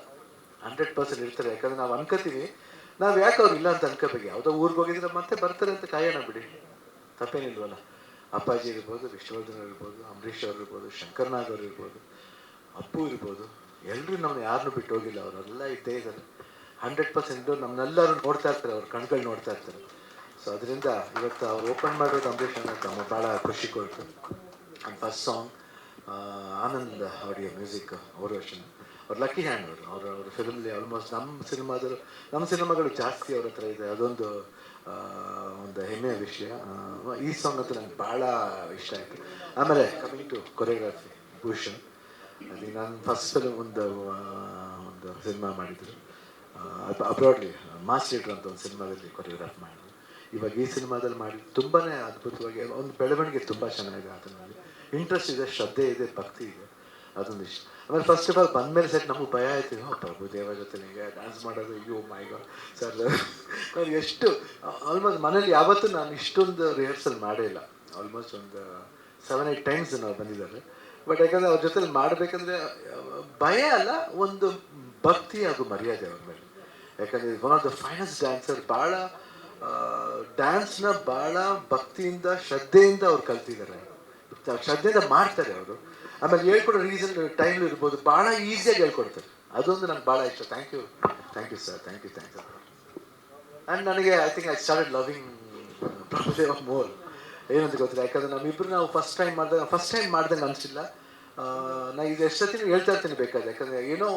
100% ಇರ್ತಾರೆ. ಯಾಕಂದರೆ ನಾವು ಅನ್ಕೋತೀವಿ, ನಾವು ಯಾಕೆ ಅವ್ರು ಇಲ್ಲ ಅಂತ ಅನ್ಕೋಬೇಕು. ಯಾವುದೋ ಊರಿಗೆ ಹೋಗಿದ್ರೆ ಮತ್ತೆ ಬರ್ತಾರೆ ಅಂತ ಕಾಯೋಣ ಬಿಡಿ, ತಪ್ಪೇನಿಲ್ವಲ್ಲ. ಅಪ್ಪಾಜಿ ಇರ್ಬೋದು, ವಿಷ್ಣುವರ್ಧನ್ ಇರ್ಬೋದು, ಅಂಬರೀಷ್ ಅವ್ರು ಇರ್ಬೋದು, ಶಂಕರ್ನಾಗ್ ಅವ್ರು ಇರ್ಬೋದು, ಅಪ್ಪು ಇರ್ಬೋದು, ಎಲ್ಲರೂ ನಮ್ಮನ್ನ ಯಾರನ್ನೂ ಬಿಟ್ಟು ಹೋಗಿಲ್ಲ. ಅವರೆಲ್ಲ ಇದ್ದೇ ಇದ್ದಾರೆ 100%. ನಮ್ಮನ್ನೆಲ್ಲರೂ ನೋಡ್ತಾ ಇರ್ತಾರೆ, ಅವ್ರ ಕಣ್ಗಳು ನೋಡ್ತಾ ಇರ್ತಾರೆ. ಸೊ ಅದರಿಂದ ಇವತ್ತು ಅವ್ರು ಓಪನ್ ಮಾಡೋದು ಅಂಬರೀಷ್ ಅನ್ನೋದು ಭಾಳ ಖುಷಿ ಕೊಡ್ತು. And first song Anand audio music ಅವರು ಅಷ್ಟೇ. ಅವ್ರು ಲಕ್ಕಿ ಹ್ಯಾಂಡ್ ಅವ್ರ ಫಿಲ್ಮ್ಲಿ ಆಲ್ಮೋಸ್ಟ್ ನಮ್ಮ ಸಿನಿಮಾಗಳು ಜಾಸ್ತಿ ಅವ್ರ ಹತ್ರ ಇದೆ. ಅದೊಂದು ಒಂದು ಹೆಮ್ಮೆಯ ವಿಷಯ. ಈ ಸಾಂಗ್ ಅಂತೂ ನನಗೆ ಭಾಳ ಇಷ್ಟ ಆಯಿತು. ಆಮೇಲೆ ಕಮಿಂಗ್ ಟು ಕೊರಿಯೋಗ್ರಫಿ, ಭೂಷಣ್. ಅದು ನಾನು ಫಸ್ಟ್ ಫಿಲ್ಮ್ ಒಂದು ಸಿನಿಮಾ ಮಾಡಿದ್ರು ಅಬ್ರಾಡ್ಲಿ, ಮಾಸ್ ಥಿಯೇಟ್ರ್ ಅಂತ ಒಂದು ಸಿನಿಮಾದಲ್ಲಿ ಕೊರಿಯೋಗ್ರಾಫ್ ಮಾಡಿದ್ರು. ಇವಾಗ ಈ ಸಿನಿಮಾದಲ್ಲಿ ಮಾಡಿ ತುಂಬಾ ಅದ್ಭುತವಾಗಿ ಒಂದು ಬೆಳವಣಿಗೆ ತುಂಬ ಚೆನ್ನಾಗಿದೆ. ಅದರಲ್ಲಿ ಇಂಟ್ರೆಸ್ಟ್ ಇದೆ, ಶ್ರದ್ಧೆ ಇದೆ, ಭಕ್ತಿ ಇದೆ. ಅದೊಂದು ಇಷ್ಟ. ಆಮೇಲೆ ಫಸ್ಟ್ ಆಫ್ ಆಲ್ ಬಂದಮೇಲೆ ಸೆಟ್ ನಮಗೆ ಭಯ ಆಯ್ತು, ಪ್ರಭುದೇವ ಜೊತೆ ಹಿಂಗೆ ಡ್ಯಾನ್ಸ್ ಮಾಡೋದು, ಅಯ್ಯೋ ಮೈ ಗಾಡ್ ಸರ್. ನಾನು ಎಷ್ಟು ಆಲ್ಮೋಸ್ಟ್ ಮನೇಲಿ ಯಾವತ್ತೂ ನಾನು ಇಷ್ಟೊಂದು ರಿಹರ್ಸಲ್ ಮಾಡೇ ಇಲ್ಲ. ಆಲ್ಮೋಸ್ಟ್ ಒಂದು 7-8 ಟೈಮ್ಸ್ ನಾವು ಬಂದಿದ್ದಾರೆ. ಬಟ್ ಯಾಕಂದರೆ ಅವ್ರ ಜೊತೆಲಿ ಮಾಡಬೇಕಂದ್ರೆ ಭಯ ಅಲ್ಲ, ಒಂದು ಭಕ್ತಿ ಹಾಗೂ ಮರ್ಯಾದೆ ಅವ್ರ ಮೇಲೆ. ಯಾಕಂದರೆ one of the finest dancer. ಭಾಳ ಡ್ಯಾನ್ಸ್ನ ಭಾಳ ಭಕ್ತಿಯಿಂದ, ಶ್ರದ್ಧೆಯಿಂದ ಅವ್ರು ಕಲ್ತಿದ್ದಾರೆ, ಶ್ರದ್ಧೆಯಿಂದ ಮಾಡ್ತಾರೆ ಅವರು. ಆಮೇಲೆ ಹೇಳ್ಕೊಡೋ ರೀಸನ್ ಟೈಮ್ ಇರ್ಬೋದು, ಭಾಳ ಈಸಿಯಾಗಿ ಹೇಳ್ಕೊಡ್ತಾರೆ. ಅದೊಂದು ನಂಗೆ ಭಾಳ ಇಷ್ಟ. Thank you sir, thank you. And ನನಗೆ I think I started loving Prabhudeva more. ಏನಂತ ಗೊತ್ತಿಲ್ಲ, ಯಾಕಂದರೆ ನಾವು ಫಸ್ಟ್ ಟೈಮ್ ಮಾಡ್ದಂಗೆ ಅನಿಸಿಲ್ಲ. ನಾನು ಇದು ಎಷ್ಟೊತ್ತಿನ ಹೇಳ್ತಾ ಇರ್ತೀನಿ ಬೇಕಾದ್ರೆ. ಯಾಕಂದರೆ ಏನೋ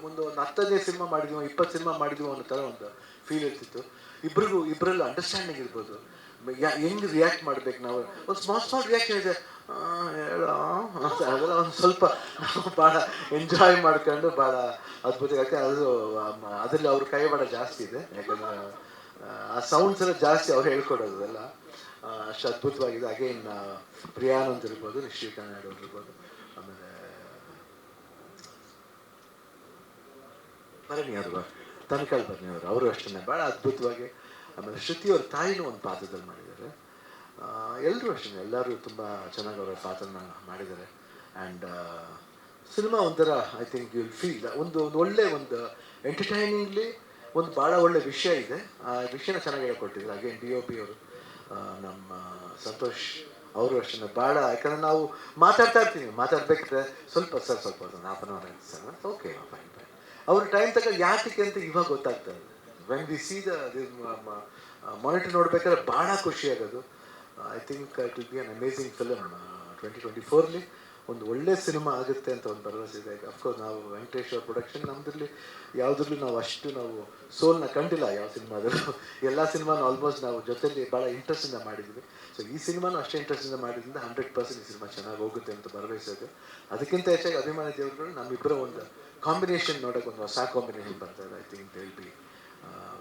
ಮುಂದೆ ಒಂದು 10-15 ಸಿನಿಮಾ ಮಾಡಿದ್ವಿ, 20 ಸಿನಿಮಾ ಮಾಡಿದ್ವಿ ಅನ್ನೋ ಥರ ಒಂದು ಫೀಲ್ ಇರ್ತಿತ್ತು. ಇಬ್ಬರಲ್ಲೂ ಅಂಡರ್ಸ್ಟ್ಯಾಂಡಿಂಗ್ ಇರ್ಬೋದು, ಹೆಂಗೆ ರಿಯಾಕ್ಟ್ ಮಾಡ್ಬೇಕು. ನಾವು ಒಂದು ಸ್ಮಾಲ್ ರಿಯಾಕ್ಷನ್ ಇದೆ, ಹೇಳೋ ಅದೆಲ್ಲ ಒಂದು ಸ್ವಲ್ಪ ನಾವು ಭಾಳ ಎಂಜಾಯ್ ಮಾಡ್ಕೊಂಡು ಭಾಳ ಅದ್ಭುತ. ಯಾಕೆ ಅದರಲ್ಲಿ ಅವ್ರ ಕೈವಾಡ ಜಾಸ್ತಿ ಇದೆ. ಯಾಕಂದರೆ ಆ ಸೌಂಡ್ಸ್ ಎಲ್ಲ ಜಾಸ್ತಿ ಅವ್ರು ಹೇಳ್ಕೊಡೋದು ಎಲ್ಲ ಅಷ್ಟು ಅದ್ಭುತವಾಗಿದೆ. ಹಾಗೆ ಇನ್ನು ಪ್ರಿಯಾನಂದ್ ಇರ್ಬೋದು, ನಿಶ್ಚಿಕಾಂತ್ ನಾಯ್ಡು ಅವ್ರು ಇರ್ಬೋದು, ಆಮೇಲೆ ತನಿಕಾಳ್ ಬರ್ನಿಯವರು ಅವರು ಅಷ್ಟೇ ಭಾಳ ಅದ್ಭುತವಾಗಿ. ಆಮೇಲೆ ಶ್ರುತಿ ಅವ್ರ ತಾಯಿನೂ ಒಂದು ಪಾತ್ರದಲ್ಲಿ ಮಾಡಿದ್ದಾರೆ. ಎಲ್ಲರೂ ಅಷ್ಟೇ, ಎಲ್ಲರೂ ತುಂಬ ಚೆನ್ನಾಗಿ ಅವರ ಪಾತ್ರನ ಮಾಡಿದ್ದಾರೆ. ಆ್ಯಂಡ್ ಸಿನಿಮಾ ಒಂಥರ I think you will feel ಒಂದು ಒಳ್ಳೆ ಒಂದು ಎಂಟರ್ಟೈನಿಂಗ್ಲಿ ಒಂದು ಭಾಳ ಒಳ್ಳೆ ವಿಷಯ ಇದೆ. ಆ ವಿಷಯನ ಚೆನ್ನಾಗಿ ಹೇಳ್ಕೊಟ್ಟಿದ್ರು. ಹಾಗೆ DOP ಅವರು ನಮ್ಮ ಸಂತೋಷ್ ಅವರು ಅಷ್ಟೇ ಭಾಳ. ಯಾಕಂದರೆ ನಾವು ಮಾತಾಡ್ಬೇಕಾದ್ರೆ ಸ್ವಲ್ಪ ಹಾಫ್ ಆನ್ ಅವರ್ ಆಯ್ತು ಸರ್, ಓಕೆ ಫೈನ್. ಅವ್ರ ಟೈಮ್ ತಗೊಂಡು ಯಾತಕ್ಕೆ ಅಂತ ಇವಾಗ ಗೊತ್ತಾಗ್ತಾ ಇದೆ. When we C the monitor ನೋಡ್ಬೇಕಾದ್ರೆ ಭಾಳ ಖುಷಿ ಆಗೋದು. I think it will be an amazing film 2024. ಒಂದು ಒಳ್ಳೆ ಸಿನಿಮಾ ಆಗುತ್ತೆ ಅಂತ ಒಂದು ಭರವಸೆ ಇದೆ. ಅಫ್ಕೋರ್ಸ್ ನಾವು ವೆಂಕಟೇಶ್ ಅವ್ರ ಪ್ರೊಡಕ್ಷನ್ ನಮ್ಮದ್ರಲ್ಲಿ ಯಾವುದ್ರಲ್ಲೂ ನಾವು ಅಷ್ಟು ನಾವು ಸೋಲ್ನ ಕಂಡಿಲ್ಲ ಯಾವ ಸಿನಿಮಾದಲ್ಲೂ. ಎಲ್ಲ ಸಿನಿಮಾನು ಆಲ್ಮೋಸ್ಟ್ ನಾವು ಜೊತೆಲಿ ಭಾಳ ಇಂಟ್ರೆಸ್ಟಿಂದ ಮಾಡಿದ್ವಿ. ಸೊ ಈ ಸಿನಿಮಾನು ಅಷ್ಟೇ ಇಂಟ್ರೆಸ್ಟಿಂದ ಮಾಡಿದ್ರಿಂದ 100% ಈ ಸಿನಿಮಾ ಚೆನ್ನಾಗಿ ಹೋಗುತ್ತೆ ಅಂತ ಭರವಸೆ ಇದೆ. ಅದಕ್ಕಿಂತ ಹೆಚ್ಚಾಗಿ ಅಭಿಮಾನಿ ದೇವರುಗಳು ನಮ್ಮಿಬ್ಬರ ಒಂದು ಕಾಂಬಿನೇಷನ್ ನೋಡೋಕೆ ಒಂದು ಹೊಸ ಕಾಂಬಿನೇಷನ್ ಬರ್ತಾರೆ. I think they will be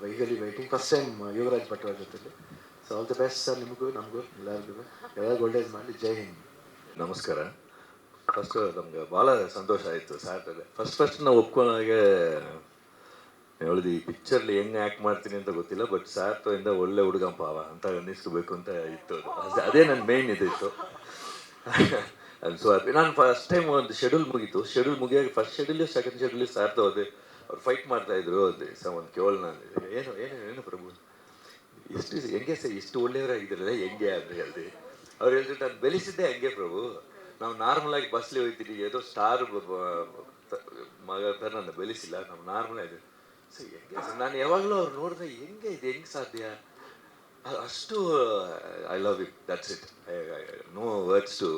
eagerly waiting first time Yuvraj Bhat ಅವ್ರ ಜೊತೆಲಿ. So all the best sir, ನಿಮಗೂ ನಮಗೂ ಎಲ್ಲರಿಗೂ ಒಳ್ಳೇದು ಮಾಡಲಿ. ಜೈ ಹಿಂದ್. ನಮಸ್ಕಾರ. ಫಸ್ಟ್ ನಮ್ಗೆ ಭಾಳ ಸಂತೋಷ ಆಯಿತು ಸ್ಯಾಟರ್ಡೆ. ಫಸ್ಟ್ ನಾವು ಒಪ್ಕೊಂಡಾಗೆ ಹೇಳಿದ್ವಿ, ಈ ಪಿಕ್ಚರ್ಲಿ ಹೆಂಗೆ ಆ್ಯಕ್ಟ್ ಮಾಡ್ತೀನಿ ಅಂತ ಗೊತ್ತಿಲ್ಲ, ಬಟ್ ಸ್ಯಾಟರ್ಡೆಯಿಂದ ಒಳ್ಳೆ ಹುಡುಗಂಪ ಅಂತ ಅನ್ನಿಸ್ಕೋಬೇಕು ಅಂತ ಇತ್ತು. ಅದೇ ನನ್ನ ಮೇಯ್ನ್ ಇದಿತ್ತು. ಸೊ ನಾನು ಫಸ್ಟ್ ಟೈಮ್ ಒಂದು ಶೆಡ್ಯೂಲ್ ಮುಗೀತು. ಶೆಡ್ಯೂಲ್ ಮುಗಿಯಾಗಿ ಫಸ್ಟ್ ಶೆಡ್ಯೂಲ್ ಸೆಕೆಂಡ್ ಶೆಡ್ಯೂಲ್ ಸ್ಯಾರ್ದು ಹೋದೆ. ಅವ್ರು ಫೈಟ್ ಮಾಡ್ತಾಯಿದ್ರು. ಅದು ಒಂದು ಕೇವಲ ನಾನು ಏನು ಪ್ರಭು ಎಷ್ಟು ಹೆಂಗೆ ಸರ್ ಇಷ್ಟು ಒಳ್ಳೆಯವರಾಗಿದ್ದಾರಲ್ಲ ಹೆಂಗೆ ಅಂದರೆ ಹೇಳಿದೆ. ಅವ್ರು ಹೇಳಿದ್ರು, ನಾನು ಬೆಳೆಸಿದ್ದೆ ಹೆಂಗೆ ಪ್ರಭು, ನಾವು ನಾರ್ಮಲಾಗಿ ಬಸ್ಲಿ ಹೋಗ್ತೀವಿ, ಏನೋ ಸ್ಟಾರ್ ಮಗ ಥರ ನಾನು ಬೆಳೆಸಿಲ್ಲ, ನಾವು ನಾರ್ಮಲ್ ಆಗಿದೆ. ಸೊ ಹೆಂಗೆ ಸರ್ ನಾನು ಯಾವಾಗಲೂ ಅವ್ರು ನೋಡಿದ್ರೆ ಹೆಂಗೆ ಇದು ಹೆಂಗೆ ಸಾಧ್ಯ ಅಷ್ಟು. I love you, that's it. No words to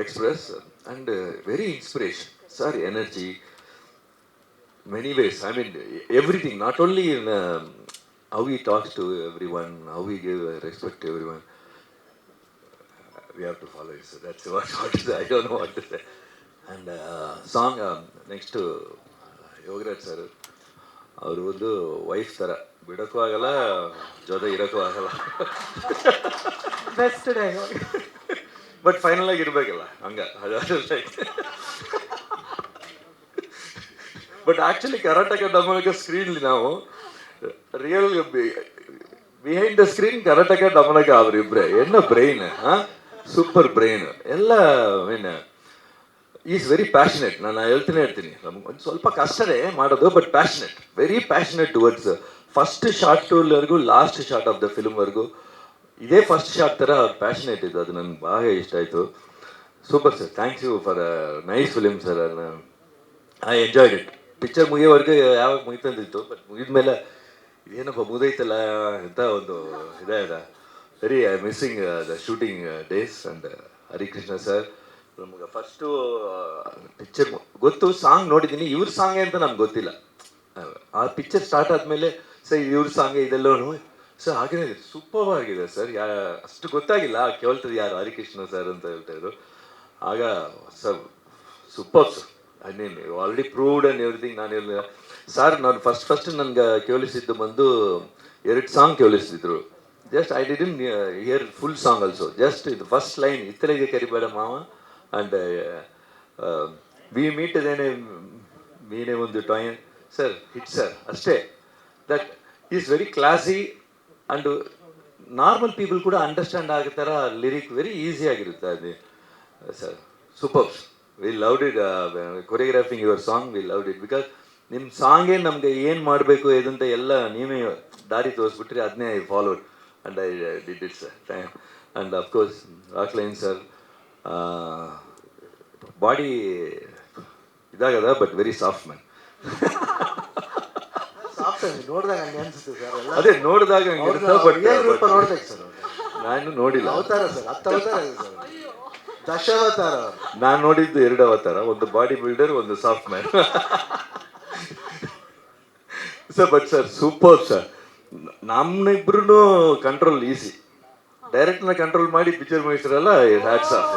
express and very inspiration sir. Energy many ways. I mean, everything, not only in how he talks to everyone, how he gives respect to everyone. We have to follow it. So that's what to say. I don't know what to say. And song next to Yogaraj sir. ಅವರು ಒಂದು wife ಥರ ಬಿಡೋಕ್ಕೂ ಆಗಲ್ಲ, ಜೊತೆ ಇರೋಕ್ಕೂ ಆಗಲ್ಲ. Best dialogue. But final ಆಗಿ ಇರಬೇಕಲ್ಲ ಹಂಗೆ. But actually Karnataka Damanaka ಸ್ಕ್ರೀನ್ಲಿ ನಾವು real behind the screen Karnataka Damanaka ಅವರಿಬ್ಬರೇ. என்ன ಬ್ರೈನ್, ಸೂಪರ್ ಬ್ರೈನ್ ಎಲ್ಲ. Mean is very passionate. ನಾನು ಹೇಳ್ತೀನಿ ನಮ್ಗೆ ಒಂದು ಸ್ವಲ್ಪ ಕಷ್ಟನೇ ಮಾಡೋದು, but passionate, very passionate towards first shot ಟೂರ್ವರೆಗೂ ಲಾಸ್ಟ್ ಶಾರ್ಟ್ ಆಫ್ ದ ಫಿಲ್ಮ್ವರೆಗೂ ಇದೇ ಫಸ್ಟ್ ಶಾರ್ಟ್ ಥರ ಪ್ಯಾಷನೆಟ್ ಇದು. ಅದು ನನಗೆ ಭಾಳ ಇಷ್ಟ ಆಯಿತು. Super sir, thanks you for nice film sir. I enjoyed it. Picture ಮುಗಿಯೋವರೆಗೆ ಯಾವಾಗ ಮುಗಿತಂದಿತ್ತು, ಬಟ್ ಮುಗಿದ್ಮೇಲೆ ಏನಪ್ಪ ಮುಗಿದೈತಲ್ಲ ಅಂತ ಒಂದು ಇದೇ ಇದೆ. Very I missing the shooting days. And Harikrishna sir ನಮ್ಗೆ ಫಸ್ಟು ಪಿಕ್ಚರ್ ಗೊತ್ತು, ಸಾಂಗ್ ನೋಡಿದ್ದೀನಿ, ಇವ್ರ ಸಾಂಗೇ ಅಂತ ನಮ್ಗೆ ಗೊತ್ತಿಲ್ಲ. ಆ ಪಿಕ್ಚರ್ ಸ್ಟಾರ್ಟ್ ಆದಮೇಲೆ ಸರ್ ಇವ್ರ ಸಾಂಗೇ ಇದೆಲ್ಲವೂ ಸರ್ ಹಾಗೇ ಸೂಪರ್ ಆಗಿದೆ ಸರ್. ಅಷ್ಟು ಗೊತ್ತಾಗಿಲ್ಲ ಕೇಳ್ತದೆ ಯಾರು ಹರಿಕೃಷ್ಣ ಸರ್ ಅಂತ ಹೇಳ್ತಾಯಿದ್ರು. ಆಗ sir super sir. I mean already proved and everything. ನಾನು ಹೇಳಿಲ್ಲ ಸರ್, ನಾನು ಫಸ್ಟ್ ನನಗೆ ಕೇಳಿಸಿದ್ದು ಬಂದು 2 ಸಾಂಗ್ ಕೇಳಿಸ್ತಿದ್ರು. Just I didn't hear full song also. Just ಇದು ಫಸ್ಟ್ ಲೈನ್, ಇತ್ತಲಿಗೆ ಕರಿಬೇಡ ಮಾವ ಆ್ಯಂಡ್ ವಿ ಮೀಟ್ ಅದೇನೆ ಮೀನೇ ಒಂದು ಟಾಯ್ ಸರ್, ಹಿಟ್ ಸರ್ ಅಷ್ಟೇ. That is very classy and normal people ಕೂಡ ಅಂಡರ್ಸ್ಟ್ಯಾಂಡ್ ಆಗೋ ಥರ ಲಿರಿಕ್ ವೆರಿ ಈಸಿ ಆಗಿರುತ್ತೆ ಅದು sir. Super. We loved it. ಕೊರಿಯೋಗ್ರಾಫಿಂಗ್ your song, we loved it. Because ನಿಮ್ಮ ಸಾಂಗೇ ನಮಗೆ ಏನು ಮಾಡಬೇಕು ಇದಂತ ಎಲ್ಲ ನೀವೇ ದಾರಿ ತೋರಿಸ್ಬಿಟ್ರಿ, ಅದನ್ನೇ I followed and I did it sir. And of course Rockline sir body ಇದಾಗದ, ಬಟ್ ವೆರಿ ಸಾಫ್ಟ್ ಮ್ಯಾನ್. ನೋಡಿದಾಗ ಹಂಗೆ ಅನ್ಸುತ್ತೆ ಸರ್. ಅದೇ ನೋಡಿದಾಗ ಹಂಗೆ ಇರುತ್ತೆ, ಬಟ್ ನೋಡ್ಬೇಕು ಸರ್. ನಾನು ನೋಡಿಲ್ಲ. ಅವತಾರ ಸರ್, 10 ಅವತಾರ ಇದೆ ಸರ್. ದಶಾವತಾರ. ನಾನು ನೋಡಿದ್ದು 2 ಅವತಾರ, ಒಂದು ಬಾಡಿ ಬಿಲ್ಡರ್, ಒಂದು soft man. Sir but sir super sir. ನಮ್ಮಿಬ್ರು ಕಂಟ್ರೋಲ್ ಈಸಿ. ಡೈರೆಕ್ಟ್ನ ಕಂಟ್ರೋಲ್ ಮಾಡಿ ಪಿಕ್ಚರ್ ಮುಗಿಸ್ರಲ್ಲ, hats off.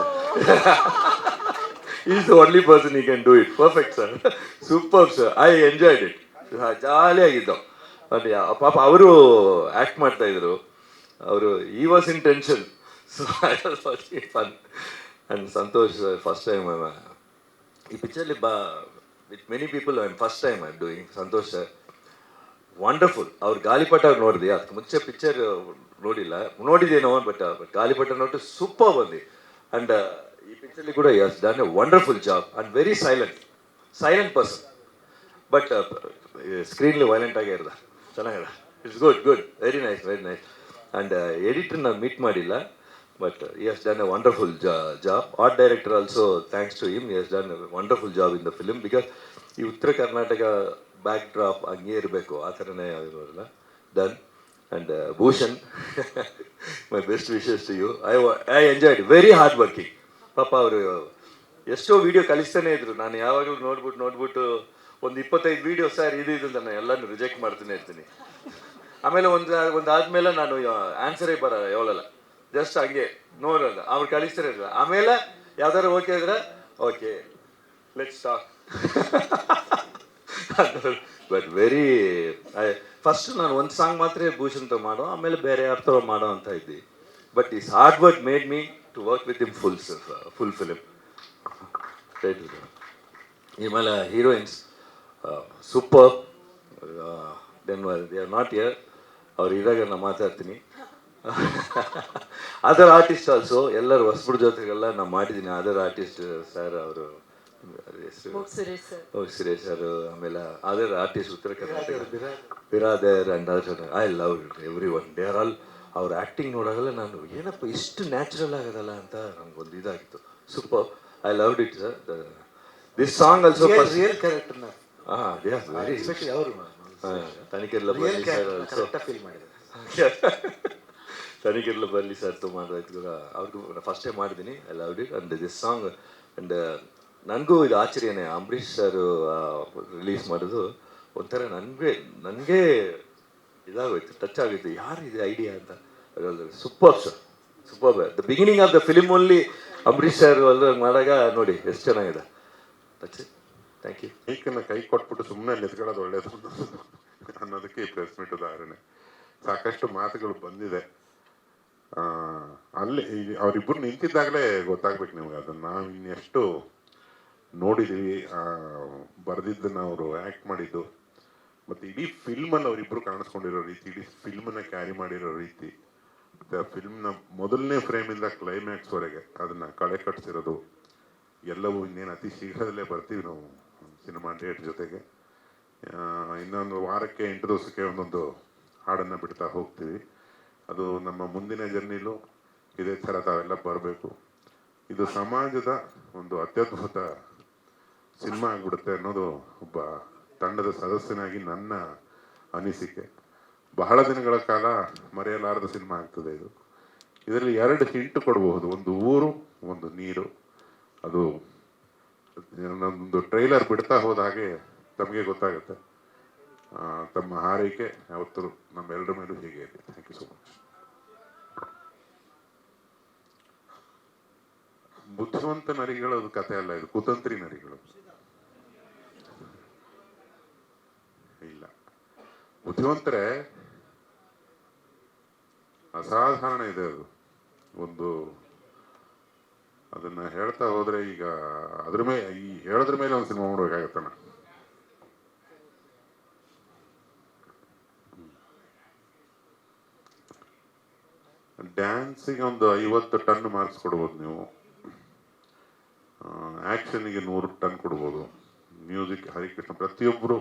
Is the only person you can do it. Perfect sir, super sir. I enjoyed it. ಜಾಲಿಯಾಗಿದ್ದವು. ಬಟ್ ಪಾಪ ಅವರು act ಮಾಡ್ತಾಯಿದ್ರು. ಅವರು ಈ was in tension. So I was watching fun. And Santosh first time ಈ ಪಿಕ್ಚರ್ಲಿ with many people first time I am doing. Santosh sir wonderful. ಅವ್ರು ಗಾಲಿಪಟ ನೋಡಿದೆ, ಅದಕ್ಕೆ ಮುಂಚೆ ಪಿಕ್ಚರ್ ನೋಡಿದ್ದೇನೋ, ಬಟ್ ಗಾಲಿಪಟ ನೋಡಿ ಸೂಪರ್ ಬಂದು. ಆ್ಯಂಡ್ ಈ ಪಿಕ್ಚರ್ಲಿ ಕೂಡ yes done a wonderful job and very silent person. But ಸ್ಕ್ರೀನ್ಲಿ ವೈಲೆಂಟ್ ಆಗೇ ಇರೋದ, ಚೆನ್ನಾಗಿದೆ. It's good, very nice. And editor ನಾನು ಮೀಟ್ ಮಾಡಿಲ್ಲ, but he has done a wonderful job. Art director also, thanks to him, he has done a wonderful job in the film, because ಈ ಉತ್ತರ Karnataka back drop ಹಂಗೆ ಇರಬೇಕು, ಆ ಥರನೇ ಆಗಿರೋಲ್ಲ. Done. And Bhushan, my best wishes to you. I enjoyed. Very hard working. ಪಾಪ ಅವರು ಎಷ್ಟೋ ವಿಡಿಯೋ ಕಳಿಸ್ತಾನೆ ಇದ್ರು. ನಾನು ಯಾವಾಗಲೂ ನೋಡ್ಬಿಟ್ಟು ಒಂದು 25 ವಿಡಿಯೋ ಸರ್ ಇದು ನಾನು ಎಲ್ಲನೂ ರಿಜೆಕ್ಟ್ ಮಾಡ್ತಾನೆ ಇರ್ತೀನಿ. ಆಮೇಲೆ ಒಂದಾದ್ಮೇಲೆ ನಾನು ಆನ್ಸರೇ ಹೇಳಲ್ಲ, ಜಸ್ಟ್ ಹಂಗೆ ನೋಡೋದು. ಅವ್ರು ಕಳಿಸ್ತಾರೆ ಇದ್ರು. ಆಮೇಲೆ ಯಾವ್ದಾರು ಓಕೆ ಇದ್ರೆ okay let's talk. But very first ನಾನು ಒಂದು ಸಾಂಗ್ ಮಾತ್ರ ಭೂಷಣ್ ತ ಮಾಡೋ, ಆಮೇಲೆ ಬೇರೆ ಯಾರ ಮಾಡೋ ಅಂತ ಇದ್ದಿ. But is hard work made me to work with him full film. ಆಮೇಲೆ heroines super. Then they are not here. ಅವ್ರು ಇದ್ದಾಗ ನಾನು ಮಾತಾಡ್ತೀನಿ. ಅದರ್ ಆರ್ಟಿಸ್ಟ್ ಆಲ್ಸೋ ಎಲ್ಲರೂ ಹೊಸಬ್ರ ಜೊತೆಗೆಲ್ಲ ನಾನು ಮಾಡಿದ್ದೀನಿ. ಅದರ್ ಆರ್ಟಿಸ್ಟ್ ಸರ್ ಅವರು ಸುರೇಶ್ ಸರ್, ಆಮೇಲೆ other artist Uttara Karnataka Biradar and I love everyone. They are all. ಅವ್ರ ಆ್ಯಕ್ಟಿಂಗ್ ನೋಡೋಲ್ಲ ನಾನು ಏನಪ್ಪ ಇಷ್ಟು ನ್ಯಾಚುರಲ್ ಆಗೋದಲ್ಲ ಅಂತ ನನಗೊಂದು ಇದಾಗಿತ್ತು. Super. I loved it sir. This song also real ಕ್ಯಾರೆಕ್ಟರ್ನ ವೆರಿ ಎಸ್ಪೆಷಲಿ ಅವರು ತನಿಖೆಲ್ಲ ಬರಲಿ ಸರ್ ಆಲ್ಸೋ. ಫೀಲ್ ಮಾಡಿದ್ದಾರೆ. ತನಿಖೆಲ್ಲ ಬರಲಿ ಸರ್ ಮಾಡಿದ್ರು. ಅವ್ರಿಗೂ ಫಸ್ಟ್ ಟೈಮ್ ಮಾಡಿದ್ದೀನಿ. I loved it. And this song and ನನಗೂ ಇದು ಆಶ್ಚರ್ಯನೇ. ಅಂಬರೀಷ್ ಸರ್ ರಿಲೀಸ್ ಮಾಡೋದು ಒಂಥರ ನನಗೆ ಇದಾಗೋಯ್ತು, ಟಚ್ ಆಗೋಯ್ತು. ಯಾರು ಇದು ಐಡಿಯಾ ಅಂತ. Super sir, super. The beginning of the film only Ambareesh sir ಎಲ್ಲ ಮಾಡಾಗ ನೋಡಿ ಎಷ್ಟು ಚೆನ್ನಾಗಿದೆ. Thank you. ಮೈಕನ್ನು ಕೈ ಕೊಟ್ಬಿಟ್ಟು ಸುಮ್ಮನೆ ನಿಂತ್ಕೊಳ್ಳೋದು ಒಳ್ಳೇದು ಅನ್ನೋದಕ್ಕೆ ಈ ಪ್ರೆಸ್ ಮೀಟ್ ಉದಾಹರಣೆ. ಸಾಕಷ್ಟು ಮಾತುಗಳು ಬಂದಿದೆ. ಅಲ್ಲಿ ಅವರಿಬ್ಬರು ನಿಂತಿದ್ದಾಗಲೇ ಗೊತ್ತಾಗ್ಬೇಕು ನಿಮ್ಗೆ. ಅದನ್ನು ನಾವು ಇನ್ನೆಷ್ಟು ನೋಡಿದ್ದೀವಿ, ಬರೆದಿದ್ದನ್ನು ಅವರು ಆ್ಯಕ್ಟ್ ಮಾಡಿದ್ದು, ಮತ್ತು ಇಡೀ ಫಿಲ್ಮನ್ನು ಅವರಿಬ್ಬರು ಕಾಣಿಸ್ಕೊಂಡಿರೋ ರೀತಿ, ಇಡೀ ಫಿಲ್ಮನ್ನು ಕ್ಯಾರಿ ಮಾಡಿರೋ ರೀತಿ, ಮತ್ತು ಆ ಫಿಲ್ಮ್ನ ಮೊದಲನೇ ಫ್ರೇಮಿಂದ ಕ್ಲೈಮ್ಯಾಕ್ಸ್ವರೆಗೆ ಅದನ್ನು ಕಳೆ ಕಟ್ಟಿಸಿರೋದು ಎಲ್ಲವೂ ಇನ್ನೇನು ಅತಿ ಶೀಘ್ರದಲ್ಲೇ ಬರ್ತೀವಿ ನಾವು ಸಿನಿಮಾ ಡೇಟ್ ಜೊತೆಗೆ. ಇನ್ನೊಂದು ವಾರಕ್ಕೆ 8 ದಿವಸಕ್ಕೆ ಒಂದೊಂದು ಹಾಡನ್ನು ಬಿಡ್ತಾ ಹೋಗ್ತೀವಿ. ಅದು ನಮ್ಮ ಮುಂದಿನ ಜರ್ನಿಲೂ ಇದೇ ಥರ ತಾವೆಲ್ಲ ಬರಬೇಕು. ಇದು ಸಮಾಜದ ಒಂದು ಅತ್ಯದ್ಭುತ ಸಿನಿಮಾ ಆಗಿಬಿಡುತ್ತೆ ಅನ್ನೋದು ಒಬ್ಬ ತಂಡದ ಸದಸ್ಯನಾಗಿ ನನ್ನ ಅನಿಸಿಕೆ. ಬಹಳ ದಿನಗಳ ಕಾಲ ಮರೆಯಲಾರದ ಸಿನಿಮಾ ಆಗ್ತದೆ ಇದು. ಇದರಲ್ಲಿ 2 ಹಿಂಟ್ ಕೊಡಬಹುದು. ಒಂದು ಊರು, ಒಂದು ನೀರು. ಅದು ನನ್ನೊಂದು ಟ್ರೈಲರ್ ಬಿಡ್ತಾ ಹೋದ ಹಾಗೆ ತಮಗೆ ಗೊತ್ತಾಗುತ್ತೆ. ತಮ್ಮ ಹಾರೈಕೆ ಯಾವತ್ತೂ ನಮ್ಮೆಲ್ಲರ ಮೇಲೂ ಹೀಗೆ ಇದೆ. Thank you so much. ಬುದ್ಧಿವಂತ ನರಿಗಳು ಅದು ಕಥೆ ಅಲ್ಲ, ಇದು ಕುತಂತ್ರಿ ನರಿಗಳು. ಇಲ್ಲ, ಬುದ್ಧಿವಂತರೇ ಅಸಾಧಾರಣ ಇದೆ ಅದು. ಒಂದು ಅದನ್ನ ಹೇಳ್ತಾ ಹೋದ್ರೆ ಈಗ ಅದ್ರ ಮೇಲೆ ಹೇಳೋದ್ರ ಮೇಲೆ ಒಂದು ಸಿನಿಮಾ ಮಾಡ್ಬೇಕಾಗತ್ತಣ್ಣ. ಡ್ಯಾನ್ಸಿಗೆ ಒಂದು 50 ಟನ್ ಮಾರ್ಕ್ಸ್ ಕೊಡ್ಬೋದು ನೀವು. ಆ್ಯಕ್ಷನ್ಗೆ 100 ಟನ್ ಕೊಡ್ಬೋದು. ಮ್ಯೂಸಿಕ್ ಹರಿಕೃಷ್ಣ ಪ್ರತಿಯೊಬ್ಬರು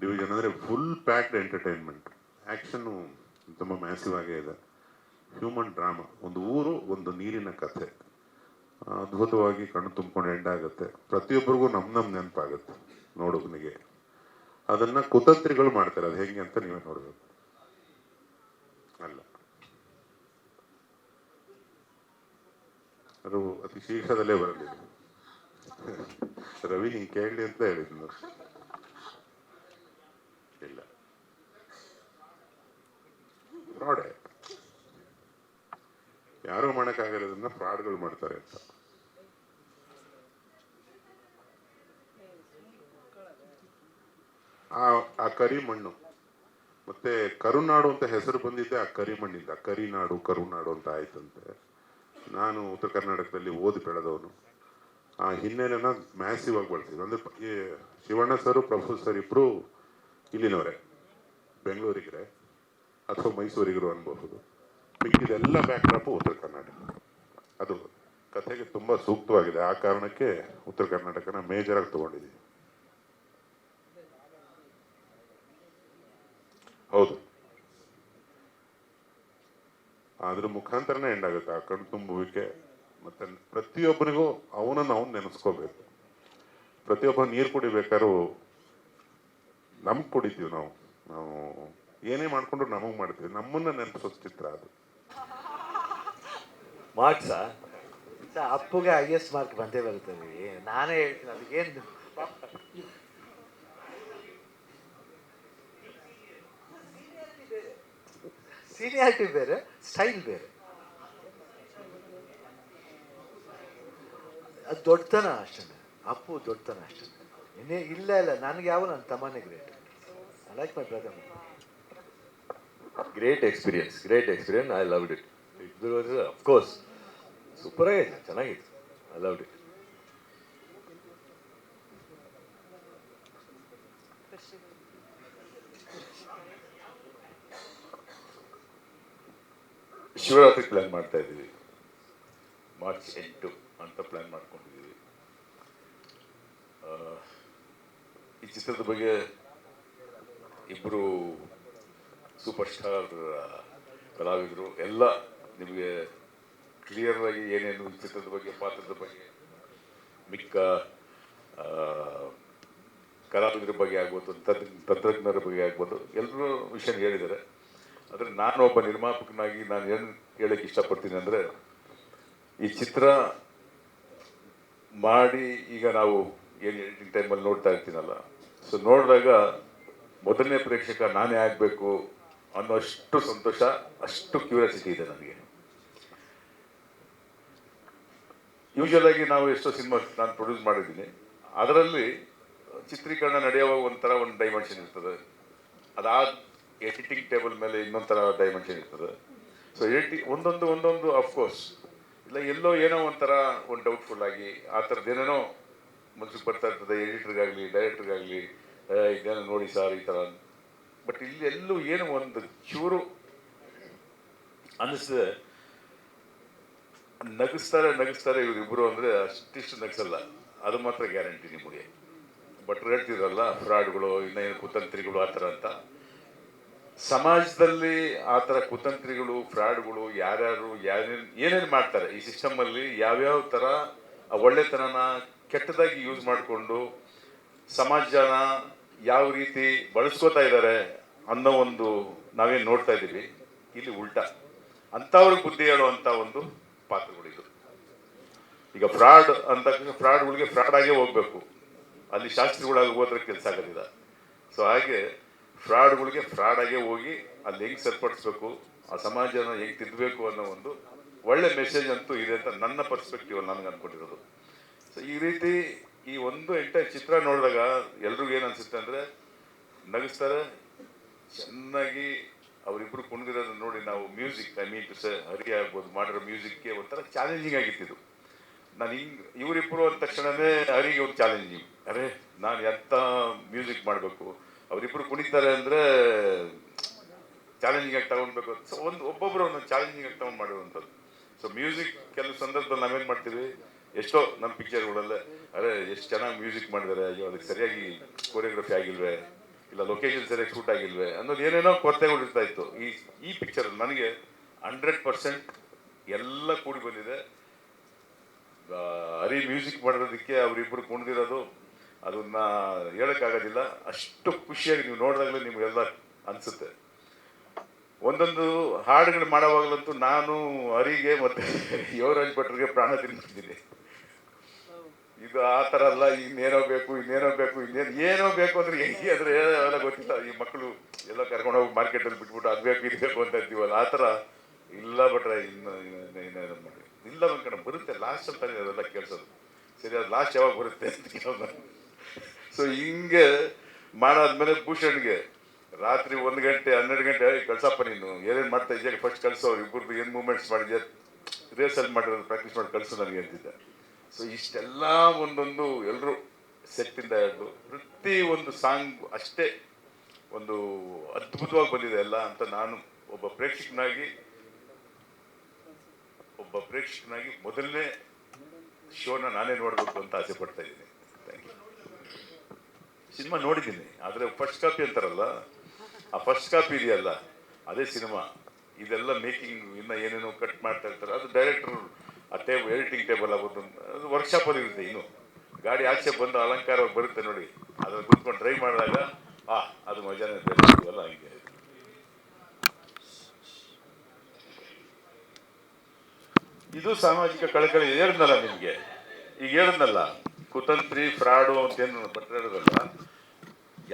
ಡಿವಿಷನ್ ಅಂದರೆ ಫುಲ್ ಪ್ಯಾಕ್ಡ್ ಎಂಟರ್ಟೈನ್ಮೆಂಟ್. ಆ್ಯಕ್ಷನ್ನು ತುಂಬ ಮ್ಯಾಸಿವ್ ಆಗೇ ಇದೆ. ಹ್ಯೂಮನ್ ಡ್ರಾಮಾ, ಒಂದು ಊರು, ಒಂದು ನೀರಿನ ಕಥೆ, ಅದ್ಭುತವಾಗಿ ಕಣ್ಣು ತುಂಬಿಕೊಂಡು ಎಂಡಾಗುತ್ತೆ. ಪ್ರತಿಯೊಬ್ಬರಿಗೂ ನಮ್ಮ ನೆನಪಾಗುತ್ತೆ ನೋಡೋನಿಗೆ. ಅದನ್ನು ಕುತಂತ್ರಿಗಳು ಮಾಡ್ತಾರೆ. ಅದು ಹೆಂಗೆ ಅಂತ ನೀವೇ ನೋಡಬೇಕು. ಅಲ್ಲ, ಅದು ಅತಿ ಶೀಘ್ರದಲ್ಲೇ ಬರಲಿ. ರವಿ ಹಿಂಗೆ ಕೇಳಲಿ ಅಂತ ಹೇಳಿದ್ನು. ಇಲ್ಲ, ಫ್ರಾಡೆ. ಯಾರು ಮಾಡೋಕ್ಕಾಗಿರೋದನ್ನ ಫ್ರಾಡ್ಗಳು ಮಾಡ್ತಾರೆ ಅಂತ. ಆ ಕರಿ ಮಣ್ಣು ಮತ್ತೆ ಕರುನಾಡು ಅಂತ ಹೆಸರು ಬಂದಿದ್ದೆ ಆ ಕರಿ ಮಣ್ಣಿಂದ. ಕರಿನಾಡು, ಕರುನಾಡು ಅಂತ ಆಯ್ತಂತೆ. ನಾನು ಉತ್ತರ ಕರ್ನಾಟಕದಲ್ಲಿ ಓದಿ ಬೆಳೆದವನು. ಆ ಹಿನ್ನೆಲೆನ ಮ್ಯಾಸಿವ್ ಆಗಿ ಬಳಸಿದ್ರು. ಅಂದ್ರೆ ಶಿವಣ್ಣ ಸರ್, ಪ್ರಭು ಸರ್ ಇಬ್ರು ಇಲ್ಲಿನವರೇ, ಬೆಂಗಳೂರಿಗರೆ ಅಥವಾ ಮೈಸೂರಿಗರು ಅನ್ಬಹುದು. ಇದೆಲ್ಲ ಬ್ಯಾಕ್ಡ್ರಾಪು ಉತ್ತರ ಕರ್ನಾಟಕ. ಅದು ಕಥೆಗೆ ತುಂಬ ಸೂಕ್ತವಾಗಿದೆ. ಆ ಕಾರಣಕ್ಕೆ ಉತ್ತರ ಕರ್ನಾಟಕನ ಮೇಜರಾಗಿ ತಗೊಂಡಿದ್ದೀವಿ. ಹೌದು, ಅದ್ರ ಮುಖಾಂತರನೇ ಎಂಡಾಗುತ್ತೆ ಆ ಕಣ್ ತುಂಬುವಿಕೆ. ಮತ್ತೆ ಪ್ರತಿಯೊಬ್ಬರಿಗೂ ಅವನನ್ನು ಅವನು ನೆನೆಸ್ಕೋಬೇಕು. ಪ್ರತಿಯೊಬ್ಬ ನೀರು ಕುಡಿಬೇಕಾದ್ರೂ ನಮ್ಗೆ ಕುಡಿತೀವಿ ನಾವು ಏನೇ ಮಾಡ್ಕೊಂಡ್ರು ನಮಗೆ ಮಾಡ್ತೀವಿ. ನಮ್ಮನ್ನ ನೆನಪಿಸೋ ಚಿತ್ರ ಅದು. ಮಾರ್ಕ್ಸ ಅಪ್ಪುಗೆ highest ಮಾರ್ಕ್ ಬಂದೇ ಬರ್ತದೆ. ನಾನೇ ಹೇಳ್ತೀನಿ ಅದಕ್ಕೇನು ಸೀನಿಯಾರಿಟಿ ಬೇರೆ, ಸ್ಟೈಲ್ ಬೇರೆ. ಅದು ದೊಡ್ಡತನ ಅಷ್ಟೇ. ಅಪ್ಪು ದೊಡ್ಡತನ ಅಷ್ಟೇ. ಇಲ್ಲ ನನಗೆ ಯಾವ ನನ್ನ ತಮ್ಮನೇ great. I like my brother. Great experience. I loved it. It was of course super ಆಗಿದೆ, ಚೆನ್ನಾಗಿತ್ತು. I loved it. Shivaratri plan ಮಾಡ್ತಾ ಇದ್ದೀವಿ. ಮಾರ್ಚ್ 8 ಅಂತ ಪ್ಲಾನ್ ಮಾಡ್ಕೊಂಡಿದ್ದೀವಿ. ಈ ಚಿತ್ರದ ಬಗ್ಗೆ ಇಬ್ಬರು ಸೂಪರ್ ಸ್ಟಾರ್ ಕಲಾವಿದರು ಎಲ್ಲ ನಿಮಗೆ ಕ್ಲಿಯರ್ ಆಗಿ ಏನೇನು ಈ ಚಿತ್ರದ ಬಗ್ಗೆ, ಪಾತ್ರದ ಬಗ್ಗೆ, ಮಿಕ್ಕ ಕಲಾವಿದರ ಬಗ್ಗೆ ಆಗ್ಬೋದು, ತಂತ್ರಜ್ಞರ ಬಗ್ಗೆ ಆಗ್ಬೋದು, ಎಲ್ಲರೂ ವಿಷಯ ಹೇಳಿದ್ದಾರೆ. ಆದರೆ ನಾನು ಒಬ್ಬ ನಿರ್ಮಾಪಕನಾಗಿ ನಾನು ಏನು ಹೇಳಕ್ಕೆ ಇಷ್ಟಪಡ್ತೀನಿ ಅಂದರೆ, ಈ ಚಿತ್ರ ಮಾಡಿ ಈಗ ನಾವು ಏನು ಎಡಿಟಿಂಗ್ ಟೈಮಲ್ಲಿ ನೋಡ್ತಾ ಇರ್ತೀನಲ್ಲ, ಸೊ ನೋಡಿದಾಗ ಮೊದಲನೇ ಪ್ರೇಕ್ಷಕ ನಾನೇ ಆಗಬೇಕು ಅನ್ನೋಷ್ಟು ಸಂತೋಷ, ಅಷ್ಟು ಕ್ಯೂರಿಯಾಸಿಟಿ ಇದೆ ನನಗೆ. ಯೂಶುವಲ್ ಆಗಿ ನಾವು ಎಷ್ಟೋ ಸಿನಿಮಾ ನಾನು ಪ್ರೊಡ್ಯೂಸ್ ಮಾಡಿದ್ದೀನಿ, ಅದರಲ್ಲಿ ಚಿತ್ರೀಕರಣ ನಡೆಯುವಾಗ ಒಂದು ಡೈಮೆನ್ಷನ್ ಇರ್ತದೆ, ಅದಾದ ಎಡಿಟಿಂಗ್ ಟೇಬಲ್ ಮೇಲೆ ಇನ್ನೊಂಥರ ಡೈಮೆನ್ಷನ್ ಇರ್ತದೆ. ಸೊ ಒಂದೊಂದು ಅಫ್ಕೋರ್ಸ್ ಇಲ್ಲ ಎಲ್ಲೋ ಏನೋ ಒಂದು ಡೌಟ್ಫುಲ್ ಆಗಿ ಆ ಥರದ್ದು ಏನೇನೋ ಮನ್ಸಿಗೆ ಬರ್ತಾ ಇರ್ತದೆ ಎಡಿಟರ್ಗಾಗಲಿ ಡೈರೆಕ್ಟರ್ಗಾಗಲಿ, ಇದೇನೋ ನೋಡಿ ಸರ್ ಈ ಥರ. ಬಟ್ ಇಲ್ಲಿ ಎಲ್ಲೂ ಏನೋ ಒಂದು ಚೂರು ಅನ್ನಿಸ್ತದೆ. ನಗಿಸ್ತಾರೆ ಇವರಿಬ್ಬರು ಅಂದರೆ ಅಷ್ಟಿಷ್ಟು ನಗಿಸಲ್ಲ, ಅದು ಮಾತ್ರ ಗ್ಯಾರಂಟಿ ನಿಮಗೆ. ಭಟ್ರು ಹೇಳ್ತಿದ್ರಲ್ಲ ಫ್ರಾಡ್ಗಳು, ಇನ್ನೇನು ಕುತಂತ್ರಿಗಳು ಆ ಥರ ಅಂತ. ಸಮಾಜದಲ್ಲಿ ಆ ಥರ ಕುತಂತ್ರಿಗಳು, ಫ್ರಾಡ್ಗಳು ಯಾರ್ಯಾರು ಏನೇನು ಮಾಡ್ತಾರೆ ಈ ಸಿಸ್ಟಮಲ್ಲಿ, ಯಾವ್ಯಾವ ಥರ ಒಳ್ಳೆತನನ ಕೆಟ್ಟದಾಗಿ ಯೂಸ್ ಮಾಡಿಕೊಂಡು ಸಮಾಜನ ಯಾವ ರೀತಿ ಬಳಸ್ಕೋತಾ ಇದ್ದಾರೆ ಅನ್ನೋ ಒಂದು ನಾವೇನು ನೋಡ್ತಾ ಇದ್ದೀವಿ. ಇಲ್ಲಿ ಉಲ್ಟಾ ಅಂಥವ್ರಿಗೆ ಬುದ್ಧಿ ಹೇಳುವಂಥ ಒಂದು ಪಾತ್ರಗಳಿದು. ಈಗ ಫ್ರಾಡ್ ಅಂತ ಫ್ರಾಡ್ಗಳಿಗೆ ಫ್ರಾಡ್ ಆಗೇ ಹೋಗ್ಬೇಕು, ಅಲ್ಲಿ ಶಾಸ್ತ್ರಿಗಳಾಗಿ ಹೋದ್ರೆ ಕೆಲಸ ಆಗೋದಿಲ್ಲ. ಸೊ ಹಾಗೆ ಫ್ರಾಡ್ಗಳಿಗೆ ಫ್ರಾಡ್ ಆಗೇ ಹೋಗಿ ಅಲ್ಲಿ ಹೆಂಗೆ ಸರಿಪಡಿಸ್ಬೇಕು, ಆ ಸಮಾಜನ ಹೆಂಗೆ ತಿದ್ದಬೇಕು ಅನ್ನೋ ಒಂದು ಒಳ್ಳೆ ಮೆಸೇಜ್ ಅಂತೂ ಇದೆ ಅಂತ ನನ್ನ ಪರ್ಸ್ಪೆಕ್ಟಿವ್ ನನಗೆ ಅಂದ್ಕೊಂಡಿರೋದು. ಸೊ ಈ ರೀತಿ ಈ ಒಂದು ಎಂಟೈರ್ ಚಿತ್ರ ನೋಡಿದಾಗ ಎಲ್ರಿಗೂ ಏನು ಅನಿಸುತ್ತೆ ಅಂದರೆ, ನಗಿಸ್ತಾರೆ ಚೆನ್ನಾಗಿ. ಅವರಿಬ್ಬರು ಕುಣಿದಿರೋದನ್ನ ನೋಡಿ ನಾವು ಮ್ಯೂಸಿಕ್, ಹರಿ ಆಗ್ಬೋದು ಮಾಡಿರೋ ಮ್ಯೂಸಿಕ್ಗೆ ಒಂಥರ ಚಾಲೆಂಜಿಂಗ್ ಆಗಿತ್ತಿದ್ದು. ನಾನು ಇವರಿಬ್ಬರು ಅಂದ ತಕ್ಷಣವೇ ಹರಿಗೆ ಒಂದು ಚಾಲೆಂಜಿಂಗ್, ಅರೆ ನಾನು ಎಂಥ ಮ್ಯೂಸಿಕ್ ಮಾಡಬೇಕು, ಅವರಿಬ್ಬರು ಕುಣಿತಾರೆ ಅಂದರೆ ಚಾಲೆಂಜಿಂಗ್ ಆಗಿ ತಗೊಳ್ಬೇಕು. ಸೊ ಒಬ್ಬೊಬ್ಬರು ಒಂದೊಂದು ಚಾಲೆಂಜಿಂಗ್ ಆಗಿ ತಗೊಂಡು ಮಾಡಿರುವಂಥದ್ದು. ಸೊ ಮ್ಯೂಸಿಕ್ ಕೆಲವು ಸಂದರ್ಭದಲ್ಲಿ ನಾವೇನು ಮಾಡ್ತೀವಿ, ಎಷ್ಟೋ ನಮ್ಮ ಪಿಕ್ಚರ್ಗಳಲ್ಲೇ ಅರೆ ಎಷ್ಟು ಚೆನ್ನಾಗಿ ಮ್ಯೂಸಿಕ್ ಮಾಡಿದ್ದಾರೆ, ಅಯ್ಯೋ ಅದಕ್ಕೆ ಸರಿಯಾಗಿ ಕೊರಿಯೋಗ್ರಫಿ ಆಗಿಲ್ವೇ, ಇಲ್ಲ ಲೊಕೇಶನ್ ಸರಿಯಾಗಿ ಶೂಟ್ ಆಗಿಲ್ವೇ ಅನ್ನೋದು ಏನೇನೋ ಕೊರತೆಗಳು ಇರ್ತಾ ಇತ್ತು. ಈ ಪಿಕ್ಚರಲ್ಲಿ ನನಗೆ 100% ಎಲ್ಲ ಕೂಡಿ ಬಂದಿದೆ. ಹರಿ ಮ್ಯೂಸಿಕ್ ಮಾಡಿರೋದಕ್ಕೆ ಅವರಿಬ್ಬರು ಕುಣಿದಿರೋದು ಅದನ್ನ ಹೇಳೋಕ್ಕಾಗೋದಿಲ್ಲ. ಅಷ್ಟು ಖುಷಿಯಾಗಿ ನೀವು ನೋಡಿದಾಗಲೇ ನಿಮಗೆಲ್ಲ ಅನಿಸುತ್ತೆ. ಒಂದೊಂದು ಹಾಡುಗಳು ಮಾಡೋವಾಗಲಂತೂ ನಾನು ಹರಿಗೆ ಮತ್ತು ಯುವರಾಜ್ ಭಟ್ರಿಗೆ ಪ್ರಾಣ ತಿನ್ನಿಸ್ತೀನಿ. ಇದು ಆ ಥರ ಅಲ್ಲ, ಇನ್ನೇನೋ ಬೇಕು ಏನೋ ಬೇಕು ಅಂದರೆ ಹೆಂಗೆ ಅಂದರೆ ಅವೆಲ್ಲ ಗೊತ್ತಿಲ್ಲ. ಈ ಮಕ್ಕಳು ಎಲ್ಲ ಕರ್ಕೊಂಡೋಗಿ ಮಾರ್ಕೆಟಲ್ಲಿ ಬಿಟ್ಬಿಟ್ಟು ಅದು ಬೇಕು ಇದು ಬೇಕು ಅಂತ ಇರ್ತೀವಲ್ಲ, ಆ ಥರ ಇಲ್ಲ. ಭಟ್ರೆ ಇನ್ನೇನು ಮಾಡಿ ಇಲ್ಲ ಬಂದ್ಕಣ ಬರುತ್ತೆ ಲಾಸ್ಟ್ ಅಂತಾನೆ ಅದೆಲ್ಲ ಕೇಳಿಸೋದು. ಸರಿ ಅದು ಲಾಸ್ಟ್ ಯಾವಾಗ ಬರುತ್ತೆ ಅಂತ ಕೇಳೋದು. ಸೊ ಹಿಂಗೆ ಮಾಡಾದ್ಮೇಲೆ ಭೂಷಣ್ಗೆ ರಾತ್ರಿ 1 ಗಂಟೆ 12 ಗಂಟೆ ಕಳ್ಸಪ್ಪ ನೀನು ಏನೇನು ಮಾಡ್ತಾ ಇದ್ದಾಗ ಫಸ್ಟ್ ಕಳಿಸೋ, ಇಬ್ಬರದ್ದು ಏನು ಮೂಮೆಂಟ್ಸ್ ಮಾಡಿದ್ಯಾ ರಿಹರ್ಸಲ್ ಮಾಡಿರೋದು ಪ್ರಾಕ್ಟೀಸ್ ಮಾಡಿ ಕಳಿಸು ನನಗೆ ಅಂತಿದ್ದೆ. ಸೊ ಇಷ್ಟೆಲ್ಲ ಒಂದೊಂದು ಎಲ್ಲರೂ ಸೆಟ್ಟಿಂದ ಹಿಡಿದು ಪ್ರತಿ ಒಂದು ಸಾಂಗ್ ಅಷ್ಟೇ ಒಂದು ಅದ್ಭುತವಾಗಿ ಬಂದಿದೆ ಎಲ್ಲ ಅಂತ ನಾನು ಒಬ್ಬ ಪ್ರೇಕ್ಷಕನಾಗಿ ಮೊದಲನೇ ಶೋನ ನಾನೇ ನೋಡಬೇಕು ಅಂತ ಆಸೆ ಪಡ್ತಾ ಇದ್ದೀನಿ. Thank you. ಸಿನಿಮಾ ನೋಡಿದ್ದೀನಿ, ಆದರೆ ಫಸ್ಟ್ ಕಾಪಿ ಅಂತಾರಲ್ಲ, ಆ ಫಸ್ಟ್ ಕಾಪಿ ಇದೆಯಲ್ಲ ಅದೇ ಸಿನಿಮಾ. ಇದೆಲ್ಲ ಮೇಕಿಂಗ್ ಇನ್ನು ಏನೇನೋ ಕಟ್ ಮಾಡ್ತಾ ಇರ್ತಾರೆ, ಅದು ಡೈರೆಕ್ಟರ್ ಆ ಎಡಿಟಿಂಗ್ ಟೇಬಲ್ ಆಗೋದು ಅದು ವರ್ಕ್ಶಾಪಲ್ಲಿ ಇರುತ್ತೆ. ಇನ್ನು ಗಾಡಿ ಆಚೆ ಬಂದು ಅಲಂಕಾರವಾಗಿ ಬರುತ್ತೆ ನೋಡಿ, ಅದ್ರಲ್ಲಿ ಕೂತ್ಕೊಂಡು ಡ್ರೈವ್ ಮಾಡಿದಾಗ ಅದು ಮಜಾನೇ ಬೇರೆ ಹಂಗೆ. ಇದು ಸಾಮಾಜಿಕ ಕಳಕಳಿ ಹೇಳಿದ್ನಲ್ಲ ನಿಮಗೆ, ಈಗ ಹೇಳಿದ್ನಲ್ಲ ಕುತಂತ್ರಿ ಫ್ರಾಡು ಅಂತೇನು ಬಟ್ಟೆ ಹೇಳೋದಲ್ಲ.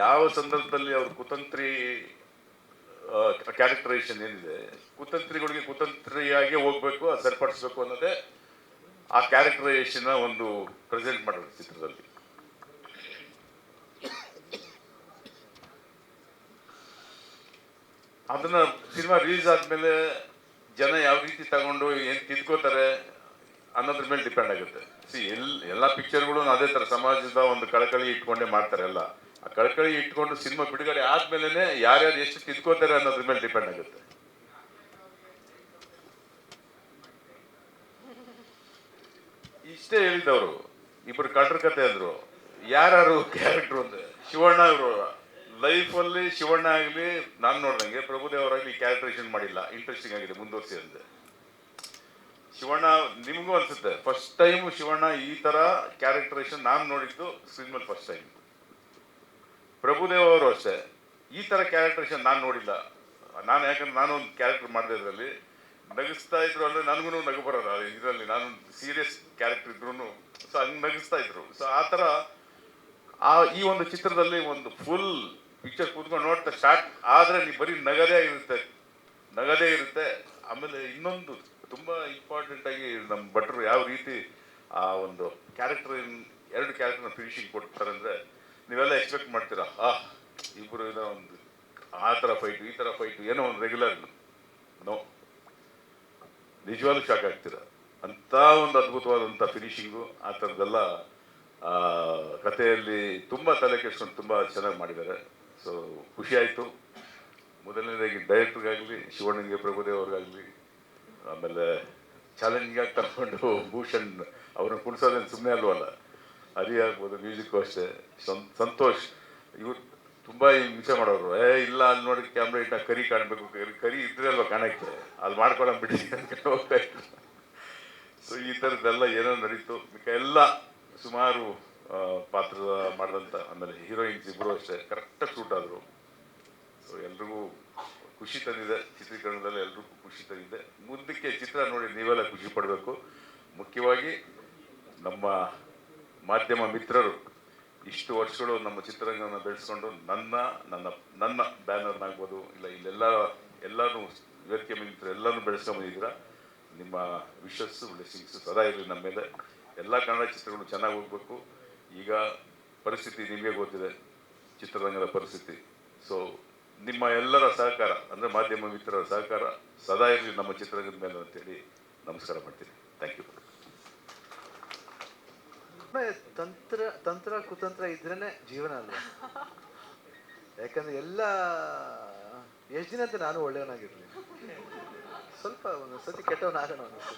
ಯಾವ ಸಂದರ್ಭದಲ್ಲಿ ಅವ್ರ ಕುತಂತ್ರಿ ಕ್ಯಾರೆಕ್ಟರೈಸೇಷನ್ ಏನಿದೆ, ಕುತಂತ್ರಿಗಳಿಗೆ ಕುತಂತ್ರಿಯಾಗಿ ಹೋಗ್ಬೇಕು, ಅದು ಸರಿಪಡಿಸ್ಬೇಕು ಅನ್ನೋದೇ ಆ ಕ್ಯಾರೆಕ್ಟರೈಸೇಷನ್ ಒಂದು ಪ್ರೆಸೆಂಟ್ ಮಾಡೋದು ಚಿತ್ರದಲ್ಲಿ. ಅದನ್ನ ಸಿನಿಮಾ ರಿಲೀಸ್ ಆದ್ಮೇಲೆ ಜನ ಯಾವ ರೀತಿ ತಗೊಂಡು ಏನ್ ತಿದ್ಕೋತಾರೆ ಅನ್ನೋದ್ರ ಮೇಲೆ ಡಿಪೆಂಡ್ ಆಗುತ್ತೆ. ಎಲ್ಲ ಪಿಕ್ಚರ್ಗಳು ಅದೇ ತರ ಸಮಾಜದ ಒಂದು ಕಳಕಳಿ ಇಟ್ಕೊಂಡೇ ಮಾಡ್ತಾರೆ. ಎಲ್ಲ ಆ ಕಳಕಳಿ ಇಟ್ಕೊಂಡು ಸಿನಿಮಾ ಬಿಡುಗಡೆ ಆದ್ಮೇಲೆ ಯಾರ್ಯಾರು ಎಷ್ಟು ತಿದ್ಕೋತಾರೆ ಅನ್ನೋದ್ರ ಮೇಲೆ ಡಿಪೆಂಡ್ ಆಗುತ್ತೆ. ಇಷ್ಟೇ ಹೇಳಿದವರು ಇಬ್ಬರು ಕಳ್ರ ಕತೆ ಅಂದ್ರು. ಯಾರು ಕ್ಯಾರೆಕ್ಟರ್ ಅಂದ್ರೆ ಶಿವಣ್ಣ ಅವರು ಲೈಫಲ್ಲಿ ಶಿವಣ್ಣ ಆಗಲಿ ನಾನು ನೋಡ್ದಂಗೆ ಪ್ರಭುದೇವ್ ಅವರಾಗಲಿ ಕ್ಯಾರೆಕ್ಟರೈಸೇಷನ್ ಮಾಡಿಲ್ಲ. ಇಂಟ್ರೆಸ್ಟಿಂಗ್ ಆಗಿದೆ, ಮುಂದುವರಿಸಿ ಅಂದೆ. ಶಿವಣ್ಣ ನಿಮಗೂ ಅನ್ಸುತ್ತೆ ಫಸ್ಟ್ ಟೈಮ್ ಶಿವಣ್ಣ ಈ ತರ ಕ್ಯಾರೆಕ್ಟರೈಸೇಷನ್ ನಾನು ನೋಡಿದ್ದು ಸ್ಕ್ರೀನ್ ಮೇಲೆ ಫಸ್ಟ್ ಟೈಮ್. ಪ್ರಭುದೇವ್ ಅವರು ಅಷ್ಟೇ ಈ ತರ ಕ್ಯಾರೆಕ್ಟರೈಸೇಷನ್ ನಾನು ನೋಡಿಲ್ಲ. ಯಾಕಂದ್ರೆ ನಾನು ಒಂದು ಕ್ಯಾರೆಕ್ಟರ್ ಮಾಡಿದೆ, ಇದರಲ್ಲಿ ನಗಿಸ್ತಾ ಇದ್ರು ಅಂದ್ರೆ ನನಗೂ ನಗು ಬರೋಲ್ಲ ಇದರಲ್ಲಿ. ನಾನು ಸೀರಿಯಸ್ ಕ್ಯಾರೆಕ್ಟರ್ ಇದ್ರು ಸೊ ಹಂಗೆ ನಗಿಸ್ತಾ ಇದ್ರು. ಸೊ ಆ ಥರ ಈ ಒಂದು ಚಿತ್ರದಲ್ಲಿ ಒಂದು ಫುಲ್ ಪಿಕ್ಚರ್ ಕೂತ್ಕೊಂಡು ನೋಡ್ತಾ ಸ್ಟಾರ್ಟ್ ಆದರೆ ನೀವು ಬರೀ ನಗದೇ ಇರುತ್ತೆ. ಆಮೇಲೆ ಇನ್ನೊಂದು ತುಂಬ ಇಂಪಾರ್ಟೆಂಟ್ ಆಗಿ ನಮ್ಮ ಭಟ್ರು ಯಾವ ರೀತಿ ಆ ಒಂದು ಎರಡು ಕ್ಯಾರೆಕ್ಟರ್ನ ಫಿನಿಶಿಂಗ್ ಕೊಡ್ತಾರೆ ಅಂದರೆ ನೀವೆಲ್ಲ ಎಕ್ಸ್ಪೆಕ್ಟ್ ಮಾಡ್ತೀರಾ ಇಬ್ಬರು ಏನೋ ಒಂದು ಆ ಥರ ಫೈಟು ಈ ಥರ ಫೈಟು ಏನೋ ಒಂದು ರೆಗ್ಯುಲರ್ ನೋ, ನಿಜವಾಗ್ಲೂ ಶಾಕ್ ಆಗ್ತೀರ. ಅಂಥ ಒಂದು ಅದ್ಭುತವಾದಂಥ ಫಿನಿಶಿಂಗು ಆ ಥರದ್ದೆಲ್ಲ ಕಥೆಯಲ್ಲಿ ತುಂಬ ತಲೆ ಕೆಡಿಸ್ಕೊಂಡು ತುಂಬ ಚೆನ್ನಾಗಿ ಮಾಡಿದ್ದಾರೆ. ಸೊ ಖುಷಿ ಆಯಿತು. ಮೊದಲನೇದಾಗಿ ಡೈರೆಕ್ಟ್ರಿಗಾಗಲಿ, ಶಿವಣ್ಣಂಗೆ, ಪ್ರಭುದೇವ್ ಅವ್ರಿಗಾಗಲಿ, ಆಮೇಲೆ ಚಾಲೆಂಜಿಂಗ್ ಆಗಿ ತಗೊಂಡು ಭೂಷಣ್ ಅವ್ರನ್ನ ಕುಣಿಸೋದೇನು ಸುಮ್ಮನೆ ಅಲ್ವಲ್ಲ, ಹರಿ ಆಗ್ಬೋದು, ಮ್ಯೂಸಿಕ್ಕು ಅಷ್ಟೇ. ಸಂತೋಷ್ ಇವ್ರು ತುಂಬ ಹಿಂಸೆ ಮಾಡೋರು. ಇಲ್ಲ ಅಲ್ಲಿ ನೋಡಿ ಕ್ಯಾಮ್ರಾ ಇಟ್ಟ ಕರಿ ಕಾಣಬೇಕು, ಕರಿ ಇದ್ರೆ ಅಲ್ವ ಕಾಣಕ್ಕೆ, ಅಲ್ಲಿ ಮಾಡ್ಕೊಳ್ಳೋ ಬಿಡಿ ಅಂತ ಹೋಗ್ತಾ ಇದ್ರು. ಸೊ ಈ ಥರದ್ದೆಲ್ಲ ಏನೋ ನಡೀತು. ಎಲ್ಲ ಸುಮಾರು ಪಾತ್ರ ಮಾಡಿದಂಥ, ಆಮೇಲೆ ಹೀರೋಯಿನ್ಸ್ ಇಬ್ಬರು ಅಷ್ಟೇ ಕರೆಕ್ಟಾಗಿ ಶೂಟ್ ಆದರು. ಸೊ ಎಲ್ರಿಗೂ ಖುಷಿ ತಂದಿದೆ. ಚಿತ್ರೀಕರಣದಲ್ಲಿ ಎಲ್ರಿಗೂ ಖುಷಿ ತಂದಿದೆ. ಮುಂದಕ್ಕೆ ಚಿತ್ರ ನೋಡಿ ನೀವೆಲ್ಲ ಖುಷಿ ಪಡಬೇಕು. ಮುಖ್ಯವಾಗಿ ನಮ್ಮ ಮಾಧ್ಯಮ ಮಿತ್ರರು ಇಷ್ಟು ವರ್ಷಗಳು ನಮ್ಮ ಚಿತ್ರರಂಗವನ್ನು ಬೆಳೆಸ್ಕೊಂಡು ನನ್ನ ಬ್ಯಾನರ್ನಾಗ್ಬೋದು, ಇಲ್ಲ ಎಲ್ಲರೂ ವೇದಿಕೆ ಮಿತ್ರರು ಎಲ್ಲರೂ ಬೆಳೆಸ್ಕೊಂಬಂದಿದ್ದೀರಾ. ನಿಮ್ಮ ವಿಶಸ್ಸು ಬ್ಲೆಸ್ಸಿಂಗ್ಸು ಸದಾ ಇರಲಿ ನಮ್ಮ ಮೇಲೆ. ಎಲ್ಲ ಕನ್ನಡ ಚಿತ್ರಗಳು ಚೆನ್ನಾಗಿ ಹೋಗ್ಬೇಕು. ಈಗ ಪರಿಸ್ಥಿತಿ ನಿಮಗೆ ಗೊತ್ತಿದೆ, ಚಿತ್ರರಂಗದ ಪರಿಸ್ಥಿತಿ. ಸೊ ನಿಮ್ಮ ಎಲ್ಲರ ಸಹಕಾರ ಅಂದರೆ ಮಾಧ್ಯಮ ಮಿತ್ರರ ಸಹಕಾರ ಸದಾ ಇರಲಿ ನಮ್ಮ ಚಿತ್ರರಂಗದ ಮೇಲೆ ಅಂತೇಳಿ ನಮಸ್ಕಾರ ಮಾಡ್ತೀನಿ. Thank you. ತಂತ್ರ ಕುತಂತ್ರ ಇದ್ರೇನೆ ಜೀವನ ಅಲ್ವಾ? ಯಾಕಂದ್ರೆ ಎಷ್ಟು ದಿನ ಅಂತ ನಾನು ಒಳ್ಳೆಯವನಾಗಿರ್ಲಿ, ಸ್ವಲ್ಪ ಒಂದೊಂದ್ಸತಿ ಕೆಟ್ಟವನಾಗೋಣ ಅನ್ನಿಸ್ತು.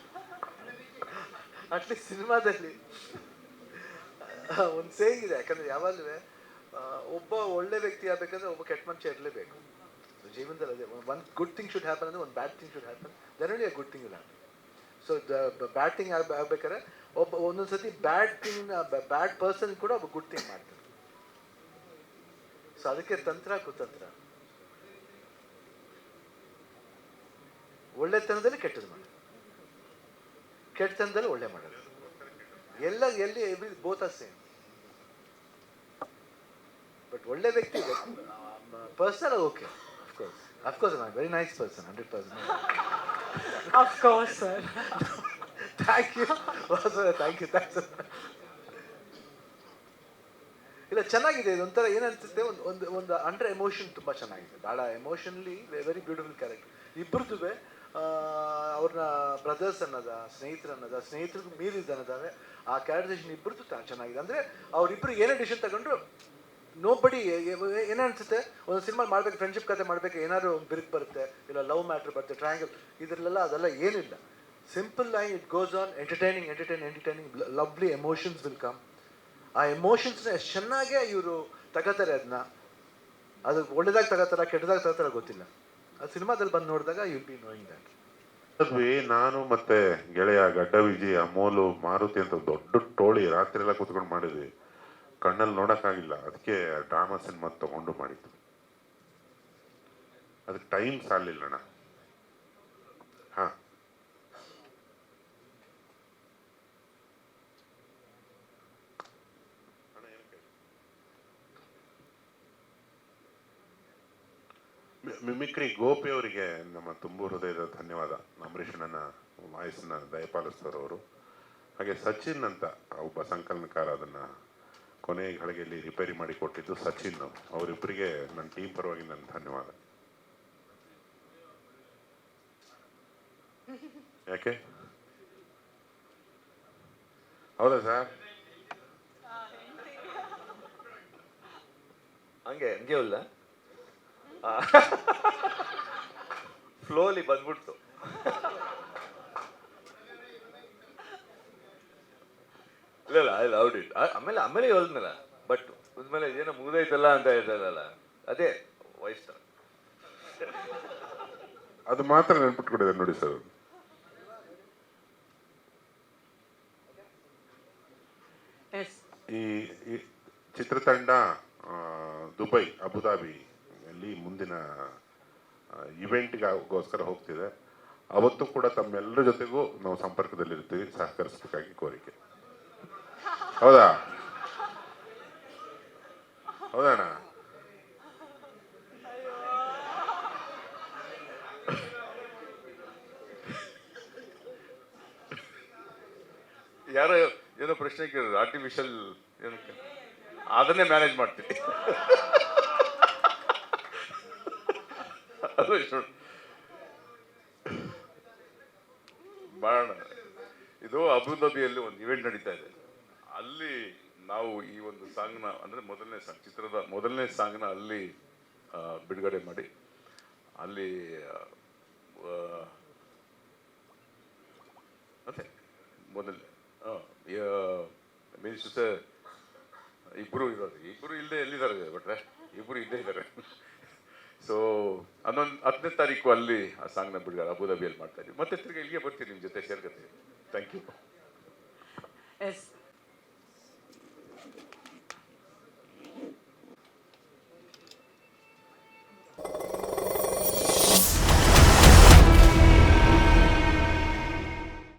ಅಟ್ಲೀಸ್ಟ್ ಸಿನಿಮಾದಲ್ಲಿ ಒಂದು ಸೇಯಿಂಗ್ ಇದೆ. ಯಾಕಂದ್ರೆ ಯಾವಾಗಲೂ ಒಬ್ಬ ಒಳ್ಳೆ ವ್ಯಕ್ತಿ ಆಗ್ಬೇಕಂದ್ರೆ ಒಬ್ಬ ಕೆಟ್ಟ ಮನುಷ್ಯ ಇರಲೇಬೇಕು ಜೀವನದಲ್ಲಿ. ಅದೇ one good thing should happen ಅಂದರೆ ಒಂದು bad thing should happen, then only a good thing ಇಲ್ಲ. ಸೊ ಬ್ಯಾಡ್ ಥಿಂಗ್ ಆಗ್ಬೇಕಾದ್ರೆ ಒಂದೊಂದ್ಸತಿ ಬ್ಯಾಡ್ ಪರ್ಸನ್ ಕೂಡ ಒಬ್ಬ ಗುಡ್ ಥಿಂಗ್ ಮಾಡ್ತಾರೆ. ಸೊ ಅದಕ್ಕೆ ತಂತ್ರ ಕುತಂತ್ರ, ಒಳ್ಳೆತನದಲ್ಲಿ ಕೆಟ್ಟದ್ದು ಮಾಡೋದು, ಕೆಟ್ಟತನದಲ್ಲಿ ಒಳ್ಳೆ ಮಾಡೋದು, ಎಲ್ಲಿ ಬೋತ್ ಆರ್ ಸೇಮ್. ಬಟ್ ಒಳ್ಳೆ ವ್ಯಕ್ತಿ personal okay, of course I am very nice person, 100%. Of course, sir. Thank you. Thanks. ಇಲ್ಲ, ಚೆನ್ನಾಗಿದೆ. ಇದೊಂಥರ ಏನನ್ಸುತ್ತೆ, ಒಂದು ಅಂಡರ್ ಎಮೋಷನ್ ತುಂಬ ಚೆನ್ನಾಗಿದೆ. ಭಾಳ ಎಮೋಷನ್ಲಿ ವೆರಿ ಬ್ಯೂಟಿಫುಲ್ ಕ್ಯಾರೆಕ್ಟರ್. ಇಬ್ಬರದ್ದು ಅವ್ರನ್ನ ಬ್ರದರ್ಸ್ ಅನ್ನೋದ, ಸ್ನೇಹಿತರಿಗೂ ಮೀರಿದ ಅನ್ನೋದಾವೆ ಆ ಕ್ಯಾರೆಕ್ಟರೈಸೇಷನ್ ಇಬ್ಬರದ್ದು ಚೆನ್ನಾಗಿದೆ. ಅಂದರೆ ಅವರಿಬ್ಬರು ಏನೇ ಡಿಸಿಷನ್ ತಗೊಂಡ್ರು ನೋಬಡಿ ಏನೇ ಅನ್ಸುತ್ತೆ, ಒಂದು ಸಿನಿಮಾ ಮಾಡ್ಬೇಕು, ಫ್ರೆಂಡ್ಶಿಪ್ ಕತೆ ಮಾಡಬೇಕು, ಏನಾದ್ರು ಬಿರುಕು ಬರುತ್ತೆ, ಇಲ್ಲ ಲವ್ ಮ್ಯಾಟ್ರ್ ಬರುತ್ತೆ, ಟ್ರಯಾಂಗಲ್, ಇದರಲ್ಲೆಲ್ಲ ಅದೆಲ್ಲ ಏನಿಲ್ಲ. Simple line, it goes on, entertaining, lovely emotions will come. ಆ ಎಮೋಷನ್ಸ್ನ ಎಷ್ಟು ಚೆನ್ನಾಗೇ ಇವರು ತಗೋತಾರೆ. ಅದು ಒಳ್ಳೆದಾಗಿ ತಗೋತಾರ, ಕೆಟ್ಟದಾಗಿ ತಗೋತಾರ ಗೊತ್ತಿಲ್ಲ. ಅದು ಸಿನಿಮಾದಲ್ಲಿ ಬಂದು ನೋಡಿದಾಗ ಯು ಬಿ ನೋಯಿಂಗ್ ದ್ಯಾಟ್. ನಾನು ಮತ್ತೆ ಗೆಳೆಯ ಗಡ್ಡ ವಿಜಿ, ಅಮೋಲು, ಮಾರುತಿ ಅಂತ ದೊಡ್ಡ ಟೋಳಿ ರಾತ್ರಿ ಎಲ್ಲ ಕೂತ್ಕೊಂಡು ಮಾಡಿದ್ವಿ. ಕಣ್ಣಲ್ಲಿ ನೋಡೋಕ್ಕಾಗಿಲ್ಲ. ಅದಕ್ಕೆ ಡ್ರಾಮಾ ಸಿನಿಮಾ ತಗೊಂಡು ಮಾಡಿದ್ದು. ಅದಕ್ಕೆ ಟೈಮ್ ಸಾಲಿಲ್ಲಣ್ಣ. ಮಿಮಿಕ್ರಿ ಗೋಪಿ ಅವರಿಗೆ ನಮ್ಮ ತುಂಬು ಹೃದಯದ ಧನ್ಯವಾದ. ಅಂಬರೀಷಣ್ಣನ ವಾಯ್ಸನ್ನ ದಯಪಾಲಿಸ್ತವರು. ಹಾಗೆ ಸಚಿನ್ ಅಂತ ಒಬ್ಬ ಸಂಕಲನಕಾರ ಅದನ್ನು ಕೊನೆ ಗಳಿಗೆಯಲ್ಲಿ ರಿಪೇರಿ ಮಾಡಿ ಕೊಟ್ಟಿದ್ದು ಸಚಿನ್. ಅವರಿಬ್ಬರಿಗೆ ನನ್ನ ಟೀಮ್ ಪರವಾಗಿ ನನ್ನ ಧನ್ಯವಾದ. ಯಾಕೆ ಹೌದಾ ಸರ್? ಹಂಗೆ ಇಲ್ಲ, ಫ್ಲೋಲಿ ಬಂದ್ಬಿಡ್ತು. ಇಲ್ಲ ಐ ಲವ್ಡ್ ಇಟ್. ಆಮೇಲೆ ಹೇಳಿದ್ನಲ್ಲ, ಬಟ್ ಆದ್ಮೇಲೆ ಏನೋ ಮುಗಿದೈತಲ್ಲ ಅಂತ ಹೇಳ್ತಾರಲ್ಲ, ಅದೇ ವಯಸ್ಸ. ಅದು ಮಾತ್ರ ನೆನ್ಪಿಟ್ಕೊಂಡಿದ್ದಾರೆ ನೋಡಿ ಸರ್. ಈ ಚಿತ್ರತಂಡ ದುಬೈ, ಅಬುದಾಬಿ ಅಲ್ಲಿ ಮುಂದಿನ ಇವೆಂಟ್ಗೋಸ್ಕರ ಹೋಗ್ತಿದೆ. ಅವತ್ತು ಕೂಡ ತಮ್ಮೆಲ್ಲರ ಜೊತೆಗೂ ನಾವು ಸಂಪರ್ಕದಲ್ಲಿರ್ತೀವಿ, ಸಹಕರಿಸಬೇಕಾಗಿ ಕೋರಿಕೆ. ಹೌದಾ ಹೌದಣ್ಣ? ಯಾರೋ ಏನೋ ಪ್ರಶ್ನೆ ಕೇಳಿದ್ರು, ಆರ್ಟಿಫಿಷಿಯಲ್ ಏನಕ್ಕೆ, ಅದನ್ನೇ ಮ್ಯಾನೇಜ್ ಮಾಡ್ತೀನಿ. ಮಾಡೋಣ. ಇದು ಅಬುದಾಬಿಯಲ್ಲಿ ಒಂದು ಇವೆಂಟ್ ನಡೀತಾ ಇದೆ. ಅಲ್ಲಿ ನಾವು ಈ ಒಂದು ಸಾಂಗ್ನ, ಅಂದರೆ ಮೊದಲನೇ ಸಾಂಗ್, ಚಿತ್ರದ ಮೊದಲನೇ ಸಾಂಗ್ನ ಅಲ್ಲಿ ಬಿಡುಗಡೆ ಮಾಡಿ, ಅಲ್ಲಿ ಮತ್ತೆ ಮೊದಲನೇ ಮೀನ್ಸ್ ಇಬ್ಬರು ಇರೋದು, ಇಬ್ಬರು ಇಲ್ಲದೆ ಎಲ್ಲಿದ್ದಾರೆ ಬಟ್ರೆ, ಇಬ್ಬರು ಇಲ್ಲೇ ಇದ್ದಾರೆ. ಸೊ 10ನೇ ತಾರೀಕು ಅಲ್ಲಿ ಆ ಸಾಂಗ್ನ ಬಿಡುಗಡೆ ಅಬುದಾಬಿಯಲ್ಲಿ ಮಾಡ್ತಾ ಇದ್ದೀವಿ. ಮತ್ತೆ ತಿರ್ಗಿ ಇಲ್ಲಿಗೆ ಬರ್ತೀನಿ, ನಿಮ್ಮ ಜೊತೆ ಸೇರ್ಕೊತೀವಿ. Thank you. ಎಸ್